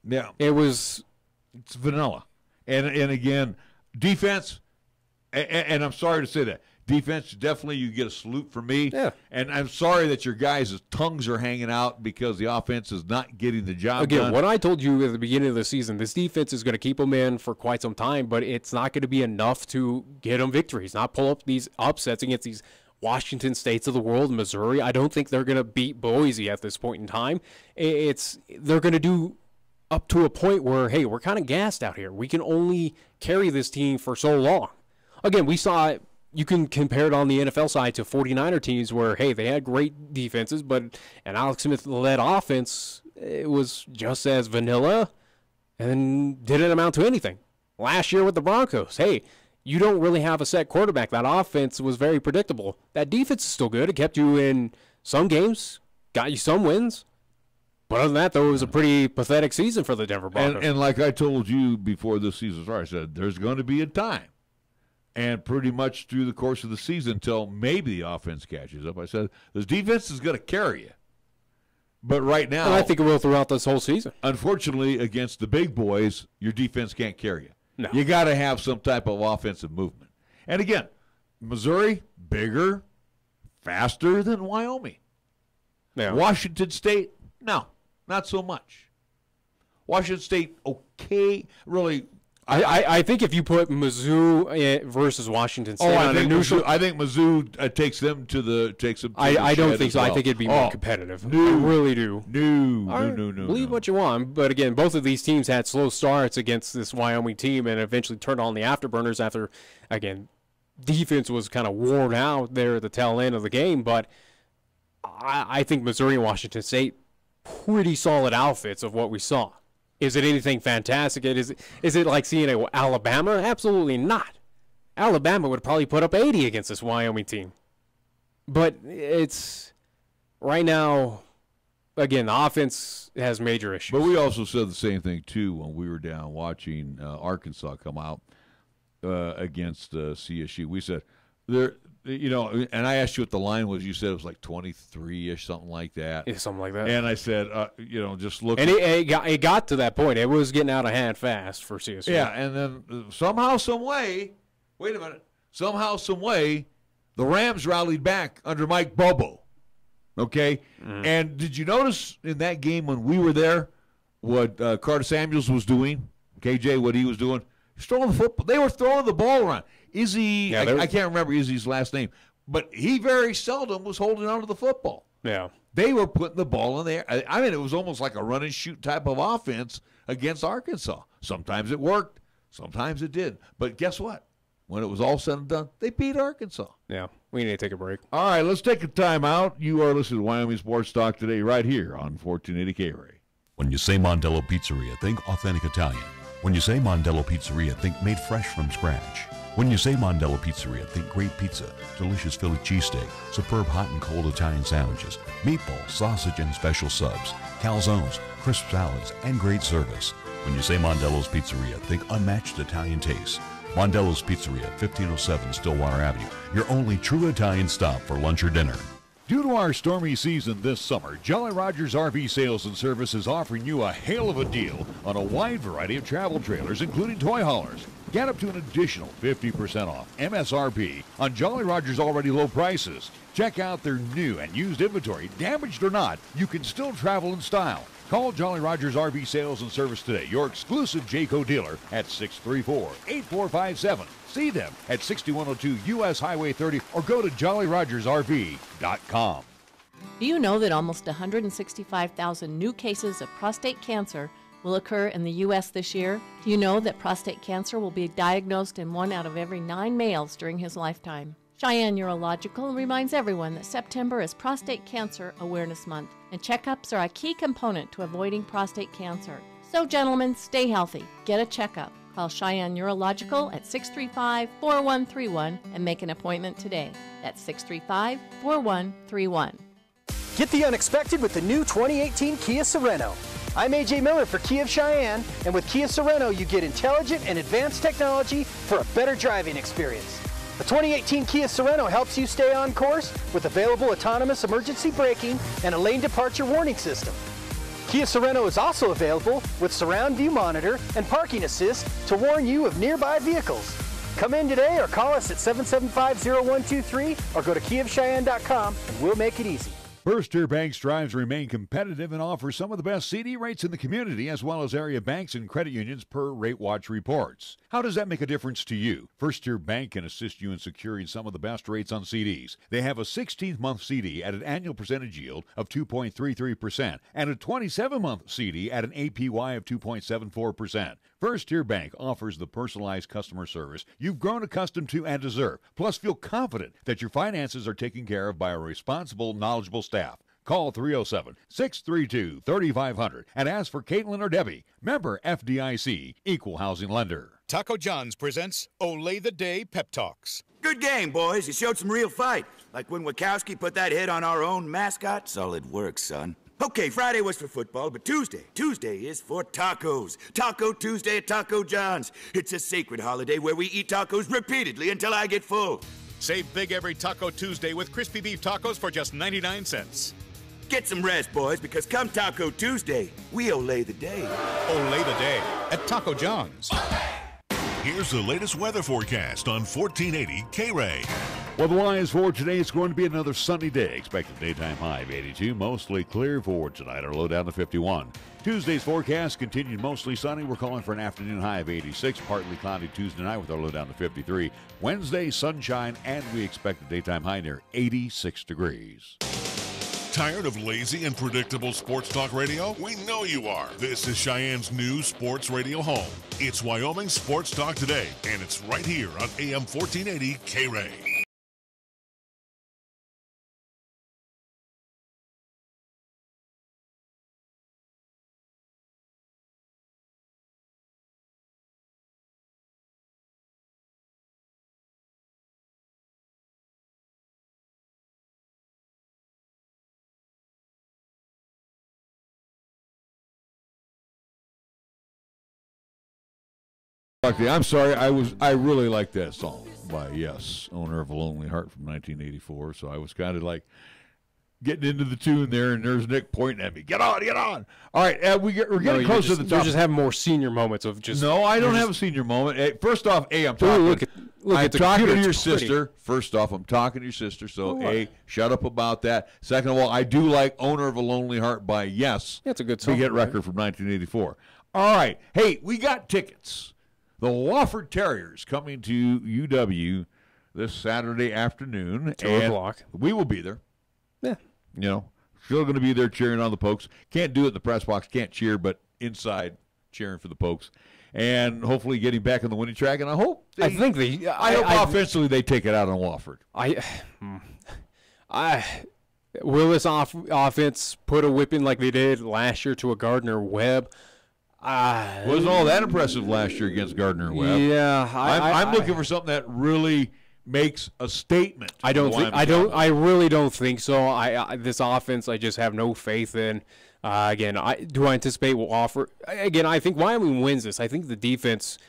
Yeah. It's vanilla. And again, defense, and I'm sorry to say that, defense, definitely you get a salute from me. Yeah. And I'm sorry that your guys' tongues are hanging out because the offense is not getting the job done. Again, what I told you at the beginning of the season, this defense is going to keep them in for quite some time, but it's not going to be enough to get them victories, not pull up these upsets against these Washington States of the world, Missouri. I don't think they're going to beat Boise at this point in time. They're going to do up to a point where, hey, we're kind of gassed out here. We can only carry this team for so long. Again, we saw it. You can compare it on the NFL side to 49er teams where, hey, they had great defenses, but an Alex Smith-led offense, it was just as vanilla and didn't amount to anything. Last year with the Broncos, hey, you don't really have a set quarterback. That offense was very predictable. That defense is still good. It kept you in some games, got you some wins. But other than that, though, it was a pretty pathetic season for the Denver Broncos. And like I told you before this season started, I said there's going to be a time. And pretty much through the course of the season until maybe the offense catches up, I said, this defense is going to carry you. But right now... And I think it will throughout this whole season. Unfortunately, against the big boys, your defense can't carry you. No. You got to have some type of offensive movement. And again, Missouri, bigger, faster than Wyoming. Yeah. Washington State, no, not so much. Washington State, okay, really... I think if you put Mizzou versus Washington State I think Mizzou takes them to the I don't think so. Well. I think it'd be more competitive. No, I really do. No. Believe what you want, but again, both of these teams had slow starts against this Wyoming team and eventually turned on the afterburners after, again, defense was kind of worn out there at the tail end of the game. But I think Missouri and Washington State, pretty solid outfits of what we saw. Is it anything fantastic? Is it like seeing Alabama? Absolutely not. Alabama would probably put up 80 against this Wyoming team. But it's right now, again, the offense has major issues. But we also said the same thing, too, when we were down watching Arkansas come out against CSU. We said, and I asked you what the line was. You said it was like 23-ish, something like that. Yeah, something like that. And I said, just look. And it got to that point. It was getting out of hand fast for CSU. Yeah, and then somehow, some way, the Rams rallied back under Mike Bobo. Okay? Mm. And did you notice in that game when we were there what Carter Samuels was doing? KJ, what he was doing? He's throwing the football. They were throwing the ball around. Izzy, I can't remember Izzy's last name, but he very seldom was holding on to the football. Yeah. They were putting the ball in there. I mean, it was almost like a run and shoot type of offense against Arkansas. Sometimes it worked, sometimes it didn't. But guess what? When it was all said and done, they beat Arkansas. Yeah, we need to take a break. All right, let's take a time out. You are listening to Wyoming Sports Talk today right here on 1480 K-Ray. When you say Mondello Pizzeria, think authentic Italian. When you say Mondello Pizzeria, think made fresh from scratch. When you say Mondello Pizzeria, think great pizza, delicious Philly cheesesteak, superb hot and cold Italian sandwiches, meatballs, sausage, and special subs, calzones, crisp salads, and great service. When you say Mondello's Pizzeria, think unmatched Italian taste. Mondello's Pizzeria, 1507 Stillwater Avenue, your only true Italian stop for lunch or dinner. Due to our stormy season this summer, Jolly Rogers RV Sales and Service is offering you a hail of a deal on a wide variety of travel trailers, including toy haulers. Get up to an additional 50% off MSRP on Jolly Rogers' already low prices. Check out their new and used inventory. Damaged or not, you can still travel in style. Call Jolly Rogers RV Sales and Service today, your exclusive Jayco dealer, at 634-8457. See them at 6102 U.S. Highway 30 or go to jollyrogersrv.com. Do you know that almost 165,000 new cases of prostate cancer will occur in the U.S. this year? Do you know that prostate cancer will be diagnosed in 1 out of every 9 males during his lifetime? Cheyenne Urological reminds everyone that September is Prostate Cancer Awareness Month, and checkups are a key component to avoiding prostate cancer. So, gentlemen, stay healthy. Get a checkup. Call Cheyenne Urological at 635-4131 and make an appointment today. That's 635-4131. Get the unexpected with the new 2018 Kia Sorento. I'm AJ Miller for Kia of Cheyenne, and with Kia Sorento, you get intelligent and advanced technology for a better driving experience. The 2018 Kia Sorento helps you stay on course with available autonomous emergency braking and a lane departure warning system. Kia Sorento is also available with surround view monitor and parking assist to warn you of nearby vehicles. Come in today or call us at 775-0123 or go to KiaofCheyenne.com and we'll make it easy. First Tier Bank strives to remain competitive and offers some of the best CD rates in the community, as well as area banks and credit unions per Rate Watch reports. How does that make a difference to you? First Tier Bank can assist you in securing some of the best rates on CDs. They have a 16-month CD at an annual percentage yield of 2.33% and a 27-month CD at an APY of 2.74%. First Tier Bank offers the personalized customer service you've grown accustomed to and deserve. Plus, feel confident that your finances are taken care of by a responsible, knowledgeable staff. Call 307-632-3500 and ask for Caitlin or Debbie. Member FDIC, Equal Housing Lender. Taco John's presents Olay the Day Pep Talks. Good game, boys. You showed some real fight. Like when Wachowski put that hit on our own mascot. Solid work, son. Okay, Friday was for football, but Tuesday is for tacos. Taco Tuesday at Taco John's. It's a sacred holiday where we eat tacos repeatedly until I get full. Save big every Taco Tuesday with crispy beef tacos for just 99 cents. Get some rest, boys, because come Taco Tuesday, we olay the day. Olay the day at Taco John's. Here's the latest weather forecast on 1480 K-Ray. Weather-wise for today, it's going to be another sunny day. Expected daytime high of 82, mostly clear for tonight. Our low down to 51. Tuesday's forecast continued mostly sunny. We're calling for an afternoon high of 86, partly cloudy Tuesday night with our low down to 53. Wednesday, sunshine, and we expect a daytime high near 86 degrees. Tired of lazy and predictable sports talk radio? We know you are. This is Cheyenne's new sports radio home. It's Wyoming Sports Talk Today, and it's right here on AM 1480 K-Ray. I'm sorry, I really like that song by Yes, Owner of a Lonely Heart from 1984, so I was kind of like getting into the tune there, and there's Nick pointing at me. Get on, get on. All right, we're getting close to the top. You're just having more senior moments of just... No, I don't have a senior moment. Hey, first off, I'm talking, look at talking to your sister. First off, I'm talking to your sister, so A, shut up about that. Second of all, I do like Owner of a Lonely Heart by Yes. That's a good song. Big hit record from 1984. All right, hey, we got tickets. The Wofford Terriers coming to UW this Saturday afternoon. 2 o'clock. We will be there. Yeah. You know, still going to be there cheering on the Pokes. Can't do it in the press box, can't cheer, but inside cheering for the Pokes. And hopefully getting back on the winning track. And I hope offensively they take it out on Wofford. Will this offense put a whipping like they did last year to a Gardner-Webb? Wasn't all that impressive last year against Gardner-Webb. Yeah, I'm looking for something that really makes a statement. I really don't think so. This offense, I just have no faith in. Again, do I anticipate will offer? Again, I think Wyoming wins this. I think the defense,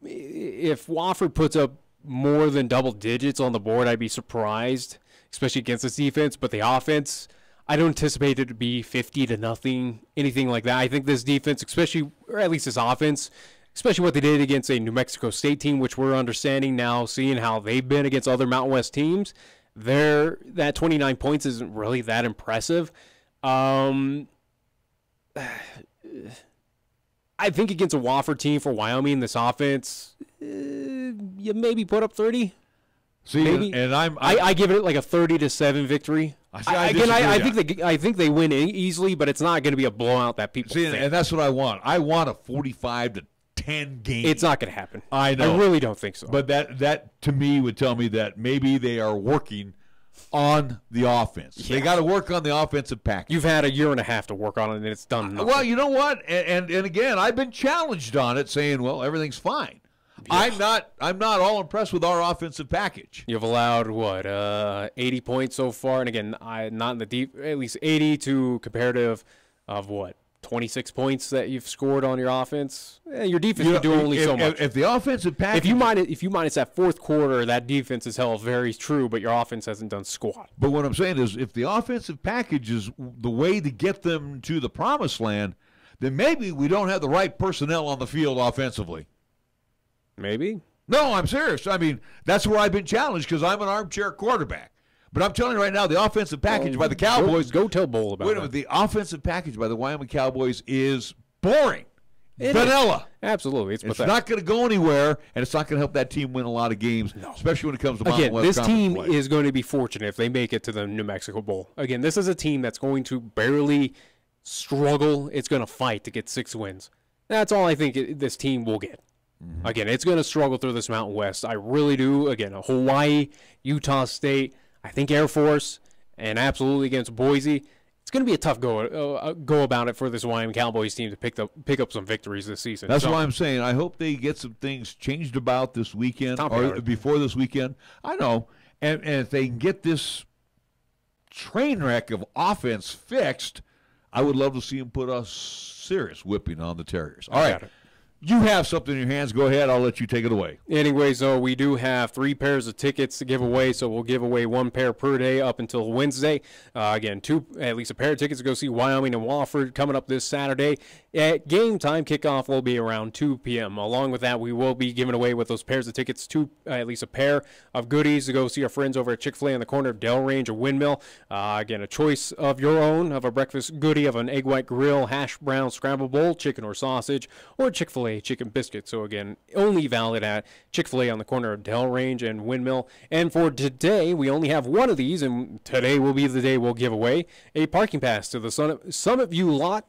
if Wofford puts up more than double digits on the board, I'd be surprised, especially against this defense. But the offense, I don't anticipate it to be 50-0, anything like that. I think this defense, especially, or at least this offense, especially what they did against a New Mexico State team, which we're understanding now, seeing how they've been against other Mountain West teams, that 29 points isn't really that impressive. I think against a Wofford team for Wyoming, this offense, you maybe put up 30. See, maybe. And I give it like a 30-7 victory. I think they win easily, but it's not going to be a blowout that people think. And that's what I want. I want a 45-10 game. It's not going to happen. I know. I really don't think so. But that to me would tell me that maybe they are working on the offense. Yeah. They got to work on the offensive package. You've had a year and a half to work on it, and it's done nothing. Well, you know what? And again, I've been challenged on it, saying, well, everything's fine. Yeah. I'm not all impressed with our offensive package. You've allowed 80 points so far, and again, not in the deep, at least 80 to comparative of 26 points that you've scored on your offense. Your defense can do only so much. If the offensive package, if you minus that fourth quarter, that defense is held very true, but your offense hasn't done squat. But what I'm saying is, if the offensive package is the way to get them to the promised land, then maybe we don't have the right personnel on the field offensively. Maybe. No, I'm serious. I mean, that's where I've been challenged because I'm an armchair quarterback. But I'm telling you right now, the offensive package by the Cowboys. Go tell Bull about it. Wait a minute. The offensive package by the Wyoming Cowboys is boring. Vanilla. Absolutely. It's not going to go anywhere, and it's not going to help that team win a lot of games, especially when it comes to Mountain West this team play. is going to be fortunate if they make it to the New Mexico Bowl. Again, this is a team that's going to barely struggle. It's going to fight to get 6 wins. That's all I think this team will get. Mm-hmm. Again, it's going to struggle through this Mountain West. I really do. Again, Hawaii, Utah State, I think Air Force, and absolutely against Boise. It's going to be a tough go about it for this Wyoming Cowboys team to pick up some victories this season. That's why I'm saying I hope they get some things changed about this weekend or before this weekend. I know. And if they can get this train wreck of offense fixed, I would love to see them put a serious whipping on the Terriers. All right. You have something in your hands. Go ahead. I'll let you take it away. Anyways, we do have 3 pairs of tickets to give away, so we'll give away 1 pair per day up until Wednesday. Again, at least a pair of tickets to go see Wyoming and Wofford coming up this Saturday. At game time, kickoff will be around 2 p.m. Along with that, we will be giving away with those pairs of tickets at least a pair of goodies to go see our friends over at Chick-fil-A on the corner of Delrange or Windmill. Again, a choice of your own of a breakfast goodie of an egg white grill, hash brown scramble bowl, chicken or sausage, or Chick-fil-A chicken biscuit. So again, only valid at Chick-fil-A on the corner of Delrange and Windmill. And for today, we only have 1 of these, and today will be the day we'll give away a parking pass to the Summit View lot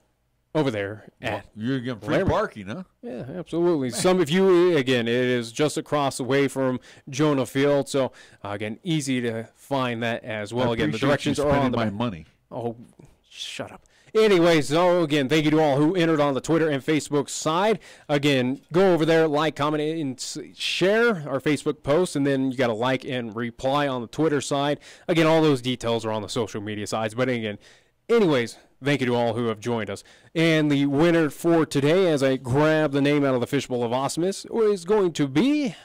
over there at you're getting free parking, huh? Yeah, absolutely. Summit View, again, it is just across the way from Jonah Field. So again, easy to find that as well. Again, the directions are on my money. Oh, shut up. Anyways, so again, thank you to all who entered on the Twitter and Facebook side. Again, go over there, like, comment, and share our Facebook post, and then you got to like and reply on the Twitter side. Again, all those details are on the social media sides. But again, anyways, thank you to all who have joined us. And the winner for today, as I grab the name out of the fishbowl of awesomeness, is going to be,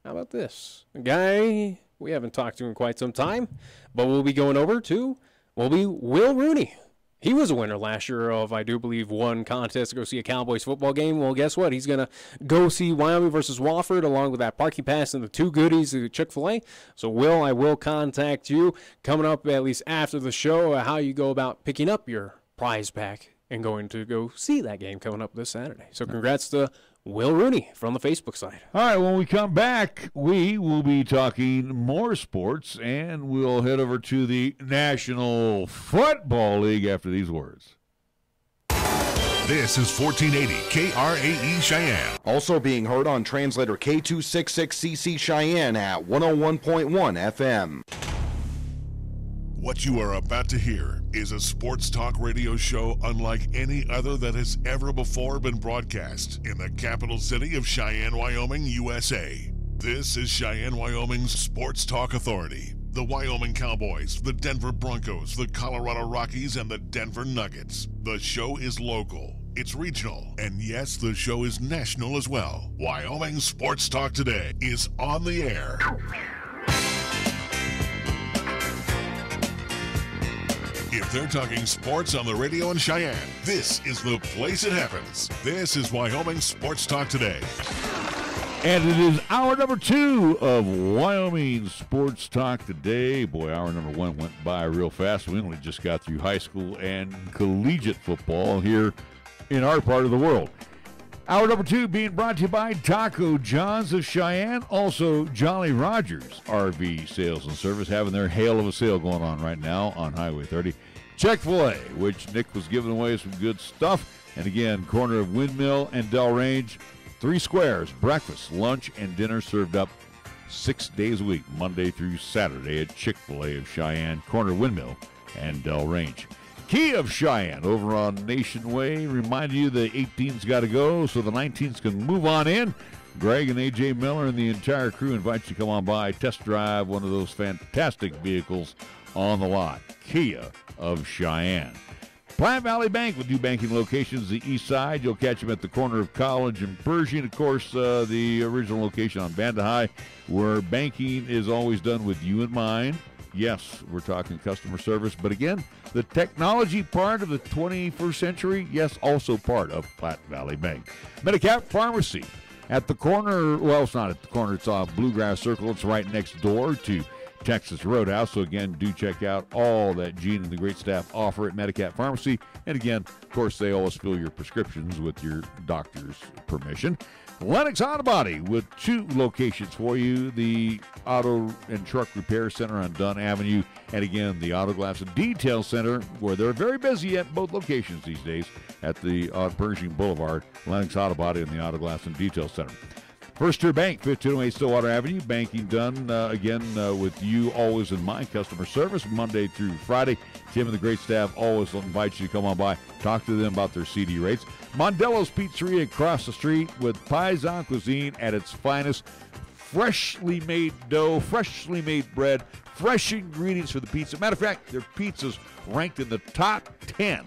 how about this? A guy we haven't talked to in quite some time, but we'll be going over to, will be Will Rooney. He was a winner last year of, I do believe, 1 contest to go see a Cowboys football game. Well, guess what? He's going to go see Wyoming versus Wofford along with that parking pass and the 2 goodies at Chick-fil-A. So, Will, I will contact you coming up at least after the show how you go about picking up your prize pack and going to go see that game coming up this Saturday. So, congrats to Will Rooney from the Facebook side. All right, when we come back, we will be talking more sports, and we'll head over to the National Football League after these words. This is 1480 KRAE Cheyenne. Also being heard on translator K266CC Cheyenne at 101.1 FM. What you are about to hear is a sports talk radio show unlike any other that has ever before been broadcast in the capital city of Cheyenne, Wyoming, USA. This is Cheyenne, Wyoming's Sports Talk Authority. The Wyoming Cowboys, the Denver Broncos, the Colorado Rockies, and the Denver Nuggets. The show is local, it's regional, and yes, the show is national as well. Wyoming Sports Talk Today is on the air. If they're talking sports on the radio in Cheyenne, this is the place it happens. This is Wyoming Sports Talk Today. And it is hour number 2 of Wyoming Sports Talk Today. Boy, hour number 1 went by real fast. We only just got through high school and collegiate football here in our part of the world. Hour number 2 being brought to you by Taco John's of Cheyenne. Also, Jolly Rogers RV Sales and Service having their hail of a sale going on right now on Highway 30. Chick-fil-A, which Nick was giving away some good stuff. And again, corner of Windmill and Del Range. 3 squares, breakfast, lunch, and dinner served up 6 days a week, Monday through Saturday at Chick-fil-A of Cheyenne, corner Windmill, and Del Range. Key of Cheyenne over on Nation Way. Remind you the 18's got to go so the 19's can move on in. Greg and A.J. Miller and the entire crew invite you to come on by, test drive one of those fantastic vehicles on the lot. Kia of Cheyenne. Platte Valley Bank with new banking locations the east side. You'll catch them at the corner of College and Pershing. Of course, the original location on Banda High, where banking is always done with you in mind. Yes, we're talking customer service, but again, the technology part of the 21st century, yes, also part of Platte Valley Bank. Medicap Pharmacy at the corner, well, it's not at the corner, it's off Bluegrass Circle. It's right next door to Texas Roadhouse. So again, do check out all that Gene and the great staff offer at Medicap Pharmacy. And again, of course, they always fill your prescriptions with your doctor's permission. Lennox Auto Body with 2 locations for you. The Auto and Truck Repair Center on Dunn Avenue. And again, the Auto Glass and Detail Center, where they're very busy at both locations these days at the Pershing Boulevard, Lennox Auto Body and the Auto Glass and Detail Center. First Tier Bank, 1508 Stillwater Avenue. Banking done, with you always in mind. Customer service, Monday through Friday. Tim and the great staff always invite you to come on by. Talk to them about their CD rates. Mondello's Pizzeria across the street with Paisan cuisine at its finest. Freshly made dough, freshly made bread, fresh ingredients for the pizza. Matter of fact, their pizza's ranked in the top 10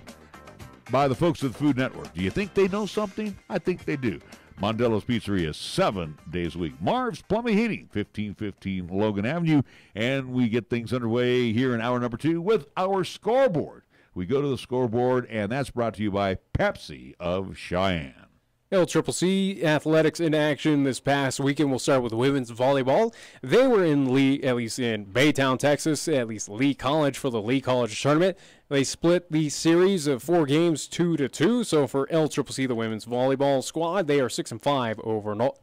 by the folks at the Food Network. Do you think they know something? I think they do. Mondello's Pizzeria, 7 days a week. Marv's Plumbing Heating, 1515 Logan Avenue. And we get things underway here in hour number 2 with our scoreboard. We go to the scoreboard, and that's brought to you by Pepsi of Cheyenne. LCCC athletics in action this past weekend. We'll start with women's volleyball. They were in Lee, at least in Baytown, Texas, at least Lee College for the Lee College tournament. They split the series of 4 games 2-2. So for LCCC, the women's volleyball squad, they are 6-5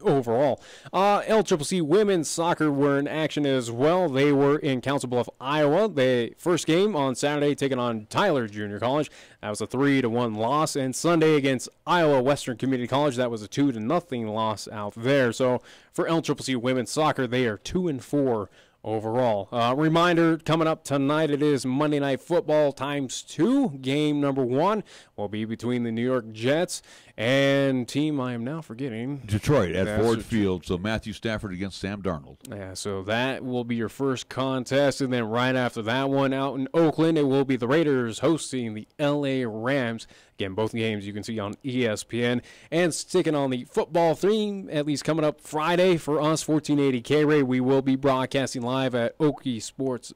overall. LCCC women's soccer were in action as well. They were in Council Bluff, Iowa. The first game on Saturday taking on Tyler Junior College. That was a 3-1 loss. And Sunday against Iowa Western Community College, that was a 2-0 loss out there. So for LCCC women's soccer, they are 2-4 overall. Reminder, coming up tonight, it is Monday Night Football ×2. Game number 1 will be between the New York Jets and team I am now forgetting. Detroit at Ford Field. So Matthew Stafford against Sam Darnold. Yeah, so that will be your first contest. And then right after that one out in Oakland, it will be the Raiders hosting the L.A. Rams. Again, both games you can see on ESPN. And sticking on the football theme, at least coming up Friday for us, 1480 K-Ray, we will be broadcasting live at Okie Sports.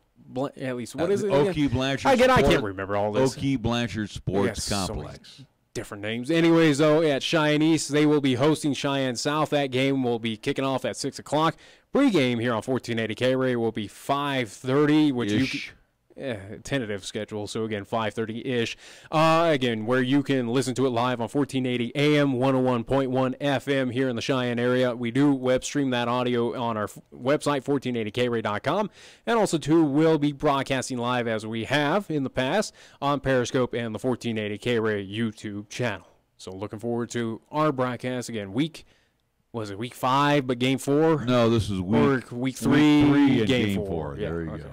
At least, what is it? Okie Blanchard. I can't remember all this. Okie Blanchard Sports Complex. So different names. Anyways, though, at Cheyenne East, they will be hosting Cheyenne South. That game will be kicking off at 6 o'clock. Pre-game here on 1480 K-Ray will be 5:30, which tentative schedule. So again, 5:30-ish. Again, where you can listen to it live on 1480 AM, 101.1 FM here in the Cheyenne area. We do web stream that audio on our website, 1480kray.com. And also, too, we'll be broadcasting live as we have in the past on Periscope and the 1480K-Ray YouTube channel. So looking forward to our broadcast again. Week 5, but game 4? No, this is week 3, week 3 and game 4. Yeah, There you okay. go.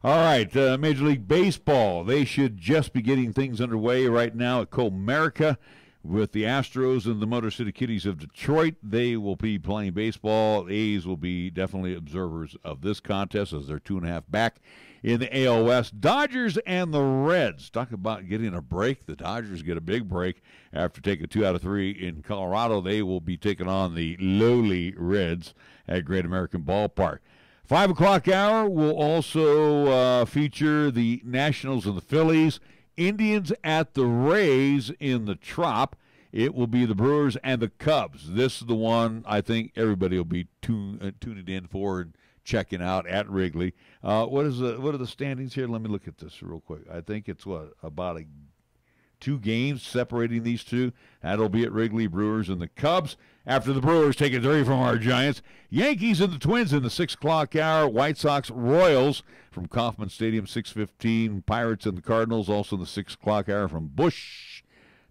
All right, Major League Baseball. They should just be getting things underway right now at Comerica with the Astros and the Motor City Kitties of Detroit. They will be playing baseball. The A's will be definitely observers of this contest as they're 2.5 back in the AL West. Dodgers and the Reds. Talk about getting a break. The Dodgers get a big break after taking 2 out of 3 in Colorado. They will be taking on the lowly Reds at Great American Ballpark. 5 o'clock hour will also feature the Nationals and the Phillies. Indians at the Rays in the Trop. It will be the Brewers and the Cubs. This is the one I think everybody will be tuning in for and checking out at Wrigley. What are the standings here? Let me look at this real quick. I think it's about 2 games separating these two. That'll be at Wrigley, Brewers and the Cubs. After the Brewers take a 3 from our Giants, Yankees and the Twins in the 6 o'clock hour. White Sox, Royals from Kauffman Stadium, 6:15. Pirates and the Cardinals also in the 6 o'clock hour from Busch.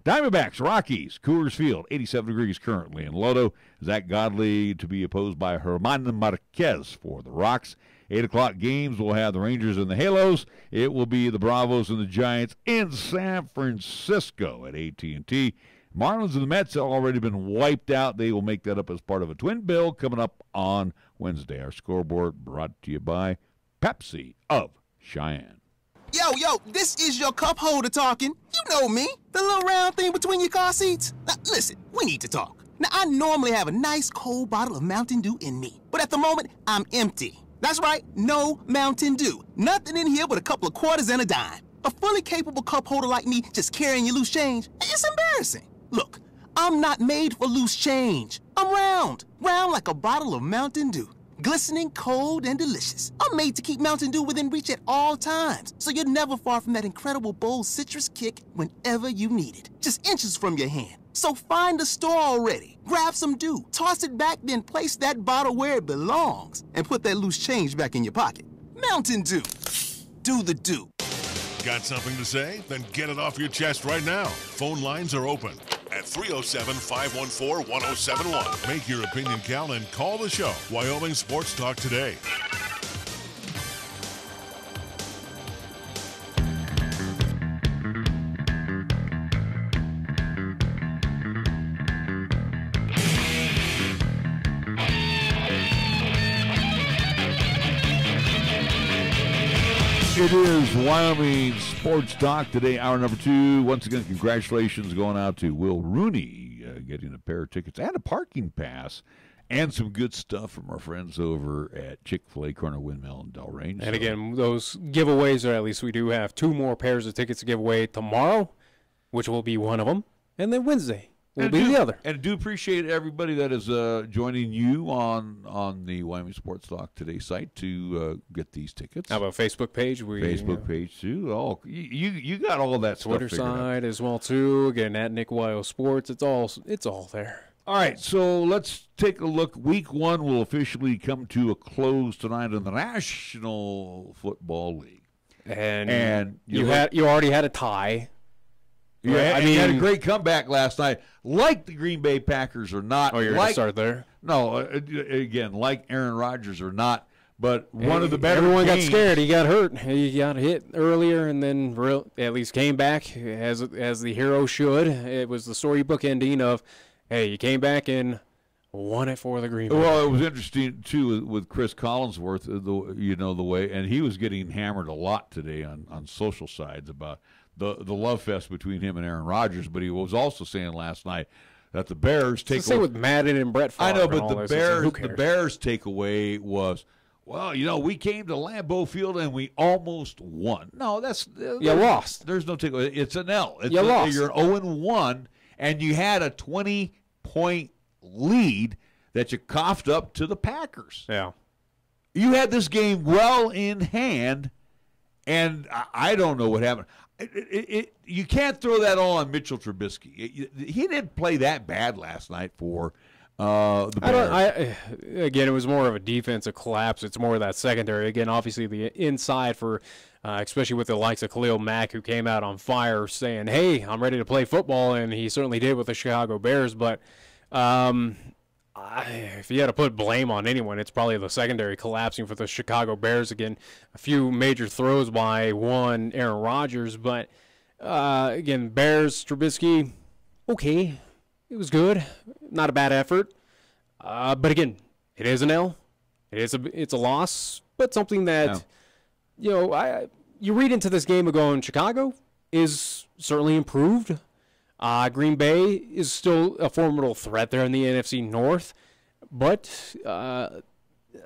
Diamondbacks, Rockies, Coors Field, 87 degrees currently in Lodo. Zach Godley to be opposed by Herman Marquez for the Rocks. 8 o'clock games will have the Rangers and the Halos. It will be the Bravos and the Giants in San Francisco at AT&T. Marlins and the Mets have already been wiped out. They will make that up as part of a twin bill coming up on Wednesday. Our scoreboard brought to you by Pepsi of Cheyenne. Yo, this is your cup holder talking. You know me, the little round thing between your car seats. Now, listen, we need to talk. Now, I normally have a nice cold bottle of Mountain Dew in me, but at the moment, I'm empty. That's right, no Mountain Dew. Nothing in here but a couple of quarters and a dime. A fully capable cup holder like me just carrying your loose change, it's embarrassing. Look, I'm not made for loose change. I'm round like a bottle of Mountain Dew. Glistening, cold, and delicious. I'm made to keep Mountain Dew within reach at all times, so you're never far from that incredible bold citrus kick whenever you need it. Just inches from your hand. So find a store already, grab some Dew, toss it back, then place that bottle where it belongs, and put that loose change back in your pocket. Mountain Dew. Do the Dew. Got something to say? Then get it off your chest right now. Phone lines are open at 307-514-1071. Make your opinion count and call the show. Wyoming Sports Talk today. It is Wyoming Sports Talk today, hour number 2. Once again, congratulations going out to Will Rooney, getting a pair of tickets and a parking pass, and some good stuff from our friends over at Chick-fil-A, Corner Windmill, and Delrange. And again, those giveaways, or at least we do have 2 more pairs of tickets to give away tomorrow, which will be one of them, and then Wednesday will be the other. And I do appreciate everybody that is joining you on the Wyoming Sports Talk Today site to get these tickets. How about Facebook page? Facebook page too. Oh, you got all that Twitter stuff figured side as well too. Again, at Nick Wyo Sports. It's all there. All right, so let's take a look. Week 1 will officially come to a close tonight in the National Football League, and you already had a tie. Yeah, I mean, you had a great comeback last night. Like the Green Bay Packers or not. Oh, you're going to start there? No, again, like Aaron Rodgers or not, but one of the better Everyone games. got scared. He got hurt. He got hit earlier and then at least came back as the hero should. It was the storybook ending of, hey, you came back and won it for the Green Bay. Well, it was interesting, too, with Chris Collinsworth, the way, and he was getting hammered a lot today on social sides about the love fest between him and Aaron Rodgers, but he was also saying last night that the Bears take away with Madden and Brett Favre. I know, but the Bears takeaway was, well, we came to Lambeau Field and we almost won. No, you lost. There's no takeaway. It's an L. You lost. You're 0-1, and you had a 20-point lead that you coughed up to the Packers. Yeah. You had this game well in hand, And I don't know what happened. You can't throw that all on Mitchell Trubisky. He didn't play that bad last night for the Bears. Again, it was more of a defensive collapse. It's more of that secondary. Again, obviously the inside for, especially with the likes of Khalil Mack, who came out on fire saying, hey, I'm ready to play football, and he certainly did with the Chicago Bears. But if you had to put blame on anyone, it's probably the secondary collapsing for the Chicago Bears. Again, a few major throws by Aaron Rodgers. But, again, Bears, Trubisky, okay. It was good. Not a bad effort. But again, it is an L. It's a loss, but something that, you read into this game of going, Chicago is certainly improved. Green Bay is still a formidable threat there in the NFC North. But,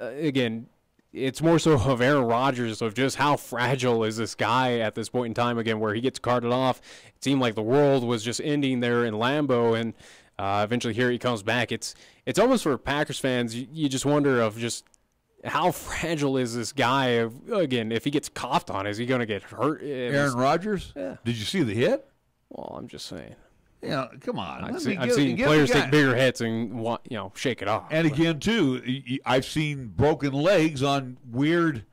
again, it's more so of Aaron Rodgers, of just how fragile is this guy at this point in time, again, where he gets carted off. It seemed like the world was just ending there in Lambeau, and eventually here he comes back. It's almost for Packers fans, you just wonder of just how fragile is this guy. Again, if he gets coughed on, is he going to get hurt? Aaron Rodgers? Yeah. Did you see the hit? Well, I'm just saying. Yeah, come on. I've seen players take bigger hits and shake it off. And again, too, I've seen broken legs on weird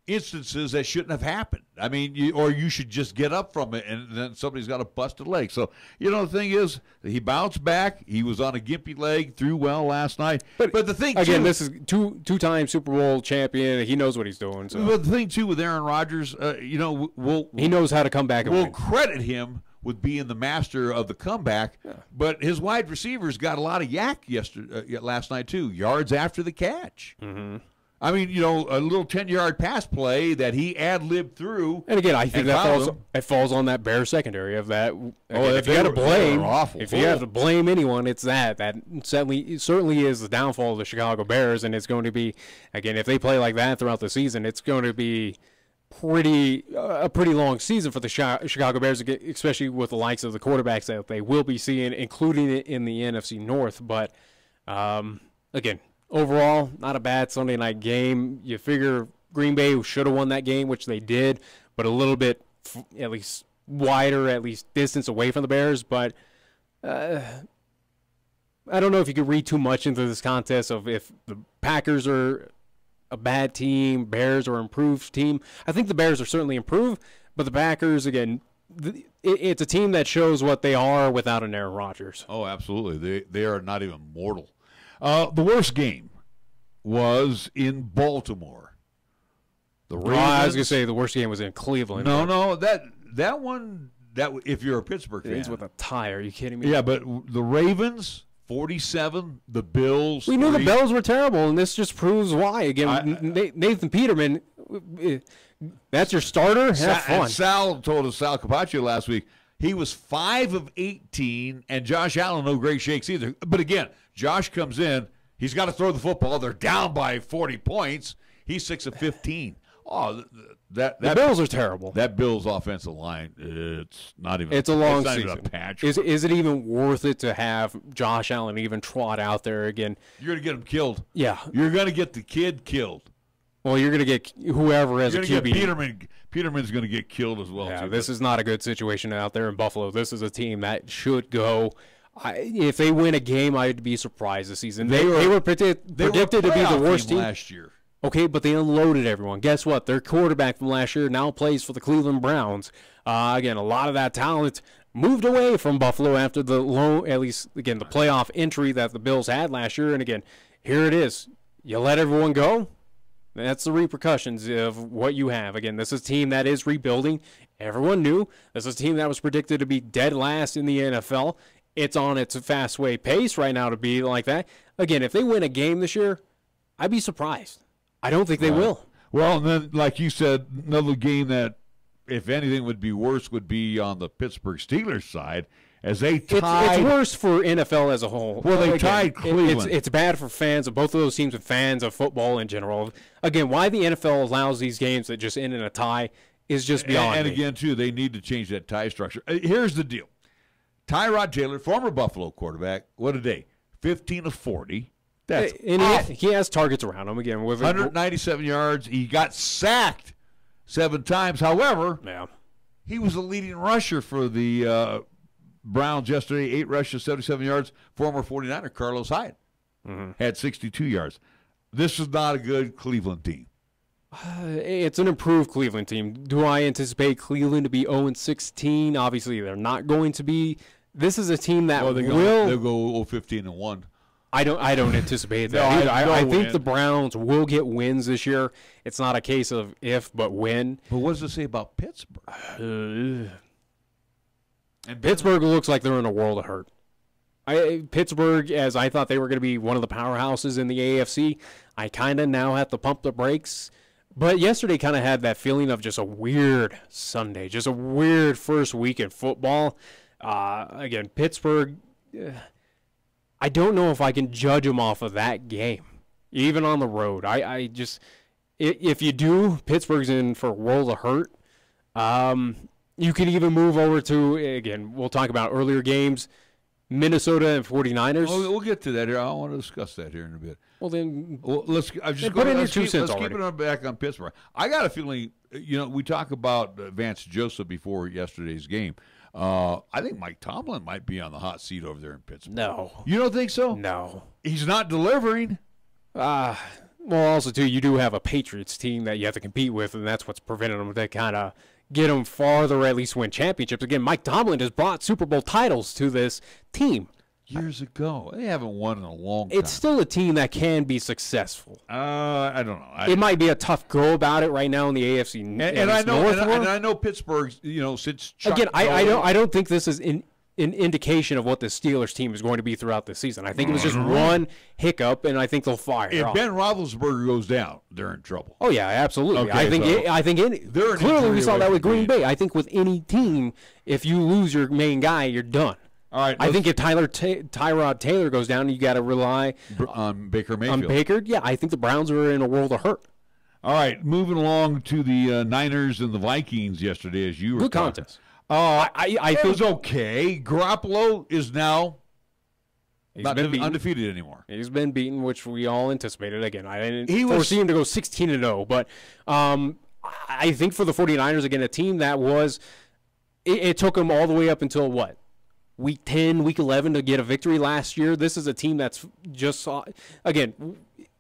instances that shouldn't have happened. I mean, you should just get up from it, and then somebody's got a busted leg. So, the thing is, he bounced back. He was on a gimpy leg, threw well last night. But the thing, again, too, this is two-time Super Bowl champion. He knows what he's doing. So. But the thing, too, with Aaron Rodgers, he knows how to come back and we'll win. Credit him with being the master of the comeback, but his wide receivers got a lot of yak last night too, yards after the catch. Mm-hmm. I mean, a little 10-yard pass play that he ad-libbed through. And again, I think that falls on that Bears secondary of that. Again, if you got to blame, you have to blame anyone, it's that. That certainly is the downfall of the Chicago Bears, and it's going to be, again, if they play like that throughout the season, it's going to be a pretty long season for the Chicago Bears, especially with the likes of the quarterbacks that they will be seeing, including it in the NFC North. But again, overall, not a bad Sunday night game. You figure Green Bay should have won that game, which they did, but a little bit at least wider, at least distance away from the Bears. But I don't know if you could read too much into this contest of if the Packers are a bad team, Bears are an improved team. I think the Bears are certainly improved, but the Packers, again, it's a team that shows what they are without an Aaron Rodgers. Oh, absolutely. They are not even mortal. The worst game was in Baltimore. The Ravens, I was going to say the worst game was in Cleveland. No, that one, if you're a Pittsburgh fan. It ends with a tie. Are you kidding me? Yeah, but the Ravens, 47, the Bills. We knew the Bills were terrible, and this just proves why. Again, Nathan Peterman, that's your starter? Have fun. And Sal Capaccio last week, he was 5 of 18, and Josh Allen, no great shakes either. But again, Josh comes in, he's got to throw the football. They're down by 40 points. He's 6 of 15. Oh, the Bills are terrible. That Bills offensive line, it's not even. It's a long season. Even a patch. Is it even worth it to have Josh Allen even trot out there again? You're going to get him killed. Yeah. You're going to get the kid killed. Well, you're going to get whoever has a QB. Peterman's going to get killed as well. Yeah, this is not a good situation out there in Buffalo. This is a team that should go. If they win a game, I'd be surprised this season. They were predicted to be the worst team last year. Okay, but they unloaded everyone. Guess what? Their quarterback from last year now plays for the Cleveland Browns. Again, a lot of that talent moved away from Buffalo after the the playoff entry that the Bills had last year. And again, here it is. You let everyone go. That's the repercussions of what you have. Again, this is a team that is rebuilding. Everyone knew this is a team that was predicted to be dead last in the NFL. It's on its fast-way pace right now to be like that. Again, if they win a game this year, I'd be surprised. I don't think they will. Well, and then, like you said, another game that, if anything, would be worse would be on the Pittsburgh Steelers side, as they tied. It's worse for NFL as a whole. Well, they tied Cleveland. It's bad for fans of both of those teams and fans of football in general. Again, why the NFL allows these games that just end in a tie is just beyond me. And again, too, they need to change that tie structure. Here's the deal. Tyrod Taylor, former Buffalo quarterback, what a day, 15 of 40. He has targets around him again with 197 yards. He got sacked 7 times. However, Yeah. he was the leading rusher for the Browns yesterday, 8 rushes, 77 yards. Former 49er Carlos Hyde had 62 yards. This is not a good Cleveland team. It's an improved Cleveland team. Do I anticipate Cleveland to be 0-16? Obviously, they're not going to be. This is a team that they'll go 0-15-1. I don't anticipate that No, either. I think win. the Browns will get wins this year. It's not a case of if, but when. But what does it say about Pittsburgh? And Pittsburgh looks like they're in a world of hurt. Pittsburgh, as I thought they were going to be one of the powerhouses in the AFC, I kind of now have to pump the brakes. But yesterday kind of had that feeling of just a weird Sunday, just a weird first week in football. Again, Pittsburgh, I don't know if I can judge them off of that game, even on the road. I just, if you do, Pittsburgh's in for a world of hurt. You can even move over to, again, we'll talk about earlier games, Minnesota and 49ers. We'll get to that here. I want to discuss that here in a bit. Well, then, let's put in your 2 cents Let's already. keep it back on Pittsburgh. I got a feeling, we talk about Vance Joseph before yesterday's game. I think Mike Tomlin might be on the hot seat over there in Pittsburgh. No. You don't think so? No. He's not delivering. Well, also, too, you do have a Patriots team that you have to compete with, and that's what's preventing them to kind of get them farther, or at least win championships. Again, Mike Tomlin has brought Super Bowl titles to this team. Years ago. They haven't won in a long time. It's still a team that can be successful. I don't know. It might be a tough go about it right now in the AFC and I know, and I know Pittsburgh's, since Chuck again, I don't think this is an indication of what the Steelers team is going to be throughout the season. I think it was just one hiccup, and I think they'll fire. If Ben Roethlisberger goes down, they're in trouble. Oh yeah, absolutely. Okay, I think clearly we saw that with Green Bay. I think with any team, if you lose your main guy, you're done. All right. I think if Tyrod Taylor goes down, you got to rely on Baker Mayfield. On Baker, yeah, I think the Browns are in a world of hurt. All right, moving along to the Niners and the Vikings yesterday, as you were good talking. contest. I think it was okay. Garoppolo is now not undefeated anymore. He's been beaten, which we all anticipated. Again, I didn't foresee him to go 16-0, but I think for the 49ers, again, a team that was it took them all the way up until what? Week 10, Week 11 to get a victory last year. This is a team that's just again,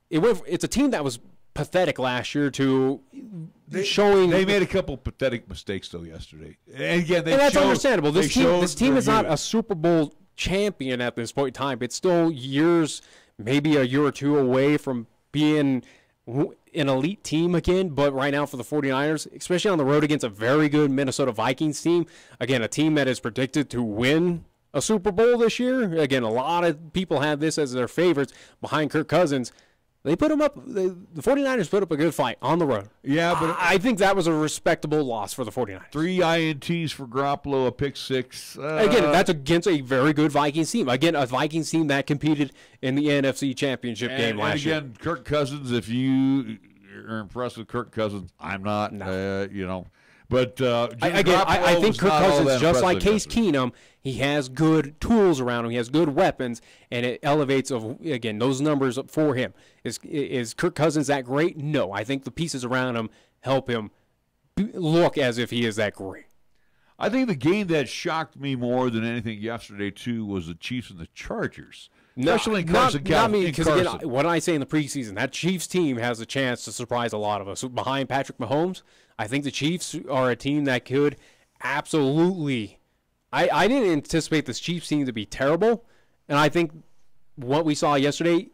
it's a team that was pathetic last year to showing. They made a couple pathetic mistakes though yesterday, and again, that's understandable. This team is not a Super Bowl champion at this point in time. It's still years, maybe a year or two away from being an elite team again, but right now for the 49ers, especially on the road against a very good Minnesota Vikings team, again, a team that is predicted to win a Super Bowl this year. Again, a lot of people have this as their favorites behind Kirk Cousins. They put them up. The 49ers put up a good fight on the road. Yeah, but I think that was a respectable loss for the 49ers. 3 INTs for Garoppolo, a pick 6. Again, that's against a very good Vikings team. Again, a Vikings team that competed in the NFC Championship game last year. And again, Kirk Cousins, if you are impressed with Kirk Cousins, I'm not, But I think Kirk Cousins, just like Case Keenum, he has good tools around him. He has good weapons, and it elevates those numbers for him. Is Kirk Cousins that great? No. I think the pieces around him help him look as if he is that great. I think the game that shocked me more than anything yesterday too was the Chiefs and the Chargers. Especially in Carson. Not me, because again, what I say in the preseason, that Chiefs team has a chance to surprise a lot of us. Behind Patrick Mahomes, I think the Chiefs are a team that could absolutely. I didn't anticipate this Chiefs team to be terrible, and I think what we saw yesterday,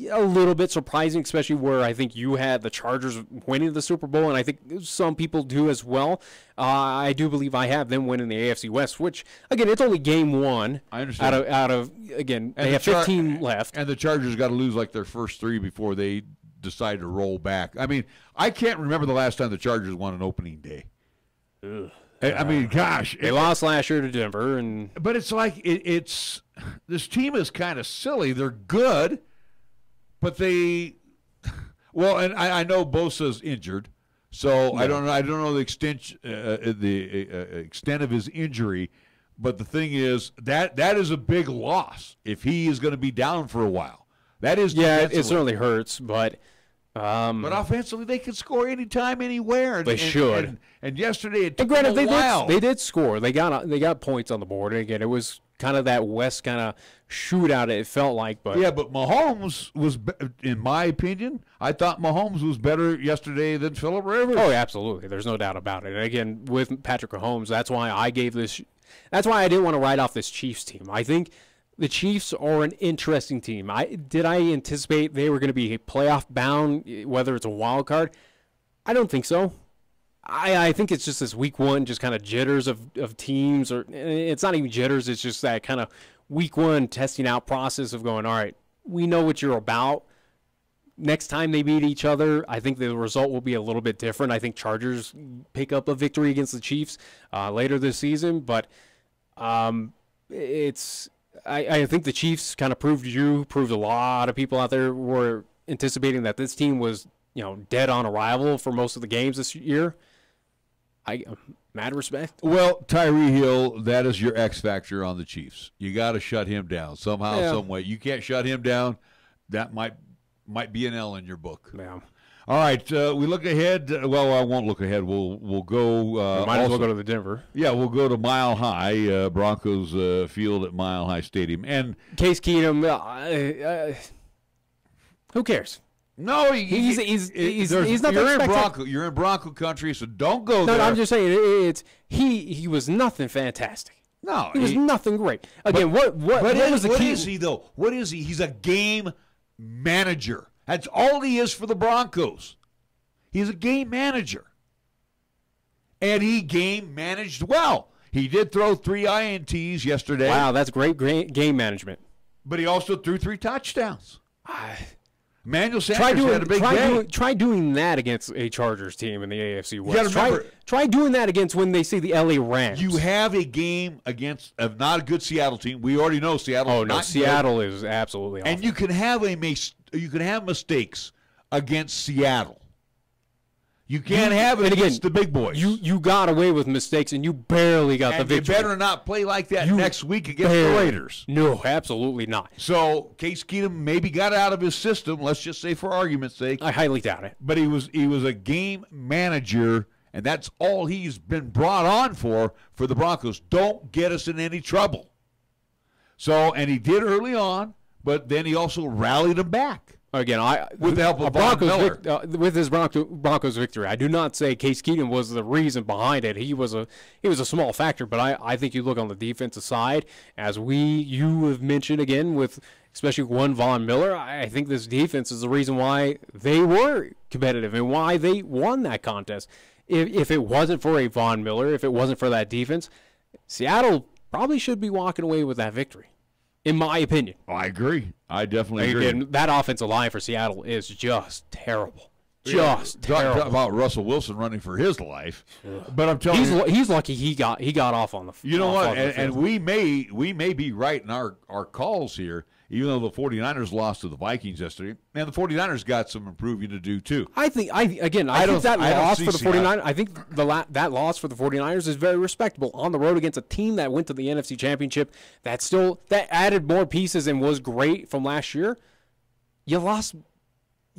a little bit surprising, especially where I think you had the Chargers winning the Super Bowl, and I think some people do as well. I do believe I have them winning the AFC West, which, again, it's only game 1. I understand. Out of again, they have 15 left. And the Chargers got to lose like their first 3 before they decide to roll back. I mean, I can't remember the last time the Chargers won an opening day. Ugh. I mean, gosh. They lost last year to Denver. But it's like it's this team is kind of silly. They're good. But and I know Bosa's injured, so I don't know the extent of his injury. But the thing is that is a big loss if he is going to be down for a while. That is it certainly hurts. But But offensively, they can score anytime, anywhere. They should. And yesterday, it took granted, them a while. They did score. They got points on the board. And again, it was kind of that West kind of shootout. It felt like, but but Mahomes was, in my opinion, I thought Mahomes was better yesterday than Phillip Rivers. Oh, absolutely. There's no doubt about it. And again, with Patrick Mahomes, that's why I gave this. That's why I didn't want to write off this Chiefs team. I think the Chiefs are an interesting team. Did I anticipate they were going to be playoff bound, whether it's a wild card? I don't think so. I think it's just this week one, just kind of jitters of teams, or it's not even jitters. It's just that kind of week one testing out process of going, all right, we know what you're about. Next time they meet each other, I think the result will be a little bit different. I think Chargers pick up a victory against the Chiefs later this season, but I think the Chiefs kind of proved a lot of people out there were anticipating that this team was, dead on arrival for most of the games this year. Mad respect. Well, Tyree Hill, that is your X factor on the Chiefs. You got to shut him down somehow, some way. You can't shut him down. That might be an L in your book. Yeah. All right, we look ahead. Well, I won't look ahead. We'll go. Might as well go to the Denver. Yeah, we'll go to Mile High, Broncos field at Mile High Stadium, and Case Keenum. Who cares? No, he's not. You're in Bronco country, so don't go there. No, I'm just saying he was nothing fantastic. No, he was nothing great. Again, what was the key? What is he though? What is he? He's a game manager. That's all he is for the Broncos. He's a game manager. And he game managed well. He did throw 3 INTs yesterday. Wow, that's great game management. But he also threw 3 touchdowns. Emmanuel Sanders had a big day. Try doing that against a Chargers team in the AFC West. You gotta remember, try doing that against when they see the LA Rams. You have a game against not a good Seattle team. We already know Seattle. Oh no, Seattle is absolutely awful. And you can have mistakes against Seattle. You can't have it against the big boys. You got away with mistakes, and you barely got the victory. You better not play like that next week against the Raiders. No, absolutely not. So Case Keenum maybe got out of his system. Let's just say, for argument's sake, I highly doubt it. But he was a game manager, and that's all he's been brought on for the Broncos. Don't get us in any trouble. So, and he did early on, but then he also rallied them back. Again, with the help of Von Miller. With his Broncos victory, I do not say Case Keenum was the reason behind it. He was a small factor, but I think you look on the defensive side, as you have mentioned again, with especially one Von Miller. I think this defense is the reason why they were competitive and why they won that contest. If it wasn't for a Von Miller, if it wasn't for that defense, Seattle probably should be walking away with that victory. In my opinion. I agree. I definitely agree. And that offensive line for Seattle is just terrible. Just terrible. Talk about Russell Wilson running for his life. But I'm telling you, he's lucky he got off on the. You know what? And we may be right in our calls here, even though the 49ers lost to the Vikings yesterday. And the 49ers got some improving to do too. I think that loss for the 49ers. I think that loss for the 49ers is very respectable on the road against a team that went to the NFC Championship. That added more pieces and was great from last year. You lost.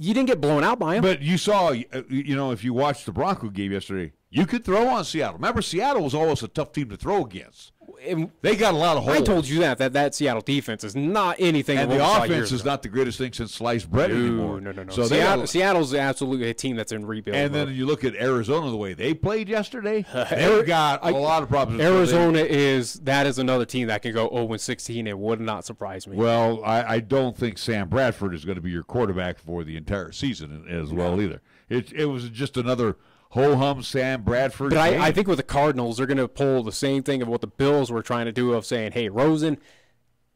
You didn't get blown out by them. But you saw, if you watched the Bronco game yesterday, you could throw on Seattle. Remember, Seattle was always a tough team to throw against. They got a lot of holes. I told you that Seattle defense is not anything. And the offense is not the greatest thing since sliced bread anymore. No. So Seattle's absolutely a team that's in rebuild. And then you look at Arizona, the way they played yesterday. They've got a lot of problems. Arizona is another team that can go 0-16. It would not surprise me. Well, I don't think Sam Bradford is going to be your quarterback for the entire season as well either. It was just another ho-hum Sam Bradford. But I think with the Cardinals, they're going to pull the same thing of what the Bills were trying to do of saying, hey, Rosen,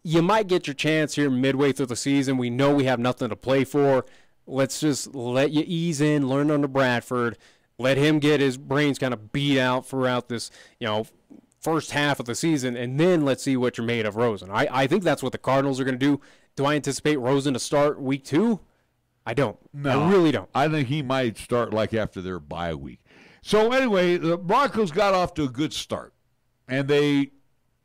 you might get your chance here midway through the season. We know we have nothing to play for. Let's just let you ease in, learn under Bradford, let him get his brains kind of beat out throughout this, first half of the season, and then let's see what you're made of, Rosen. I think that's what the Cardinals are going to do. Do I anticipate Rosen to start week 2? I don't. No, I really don't. I think he might start like after their bye week. So anyway, the Broncos got off to a good start, and they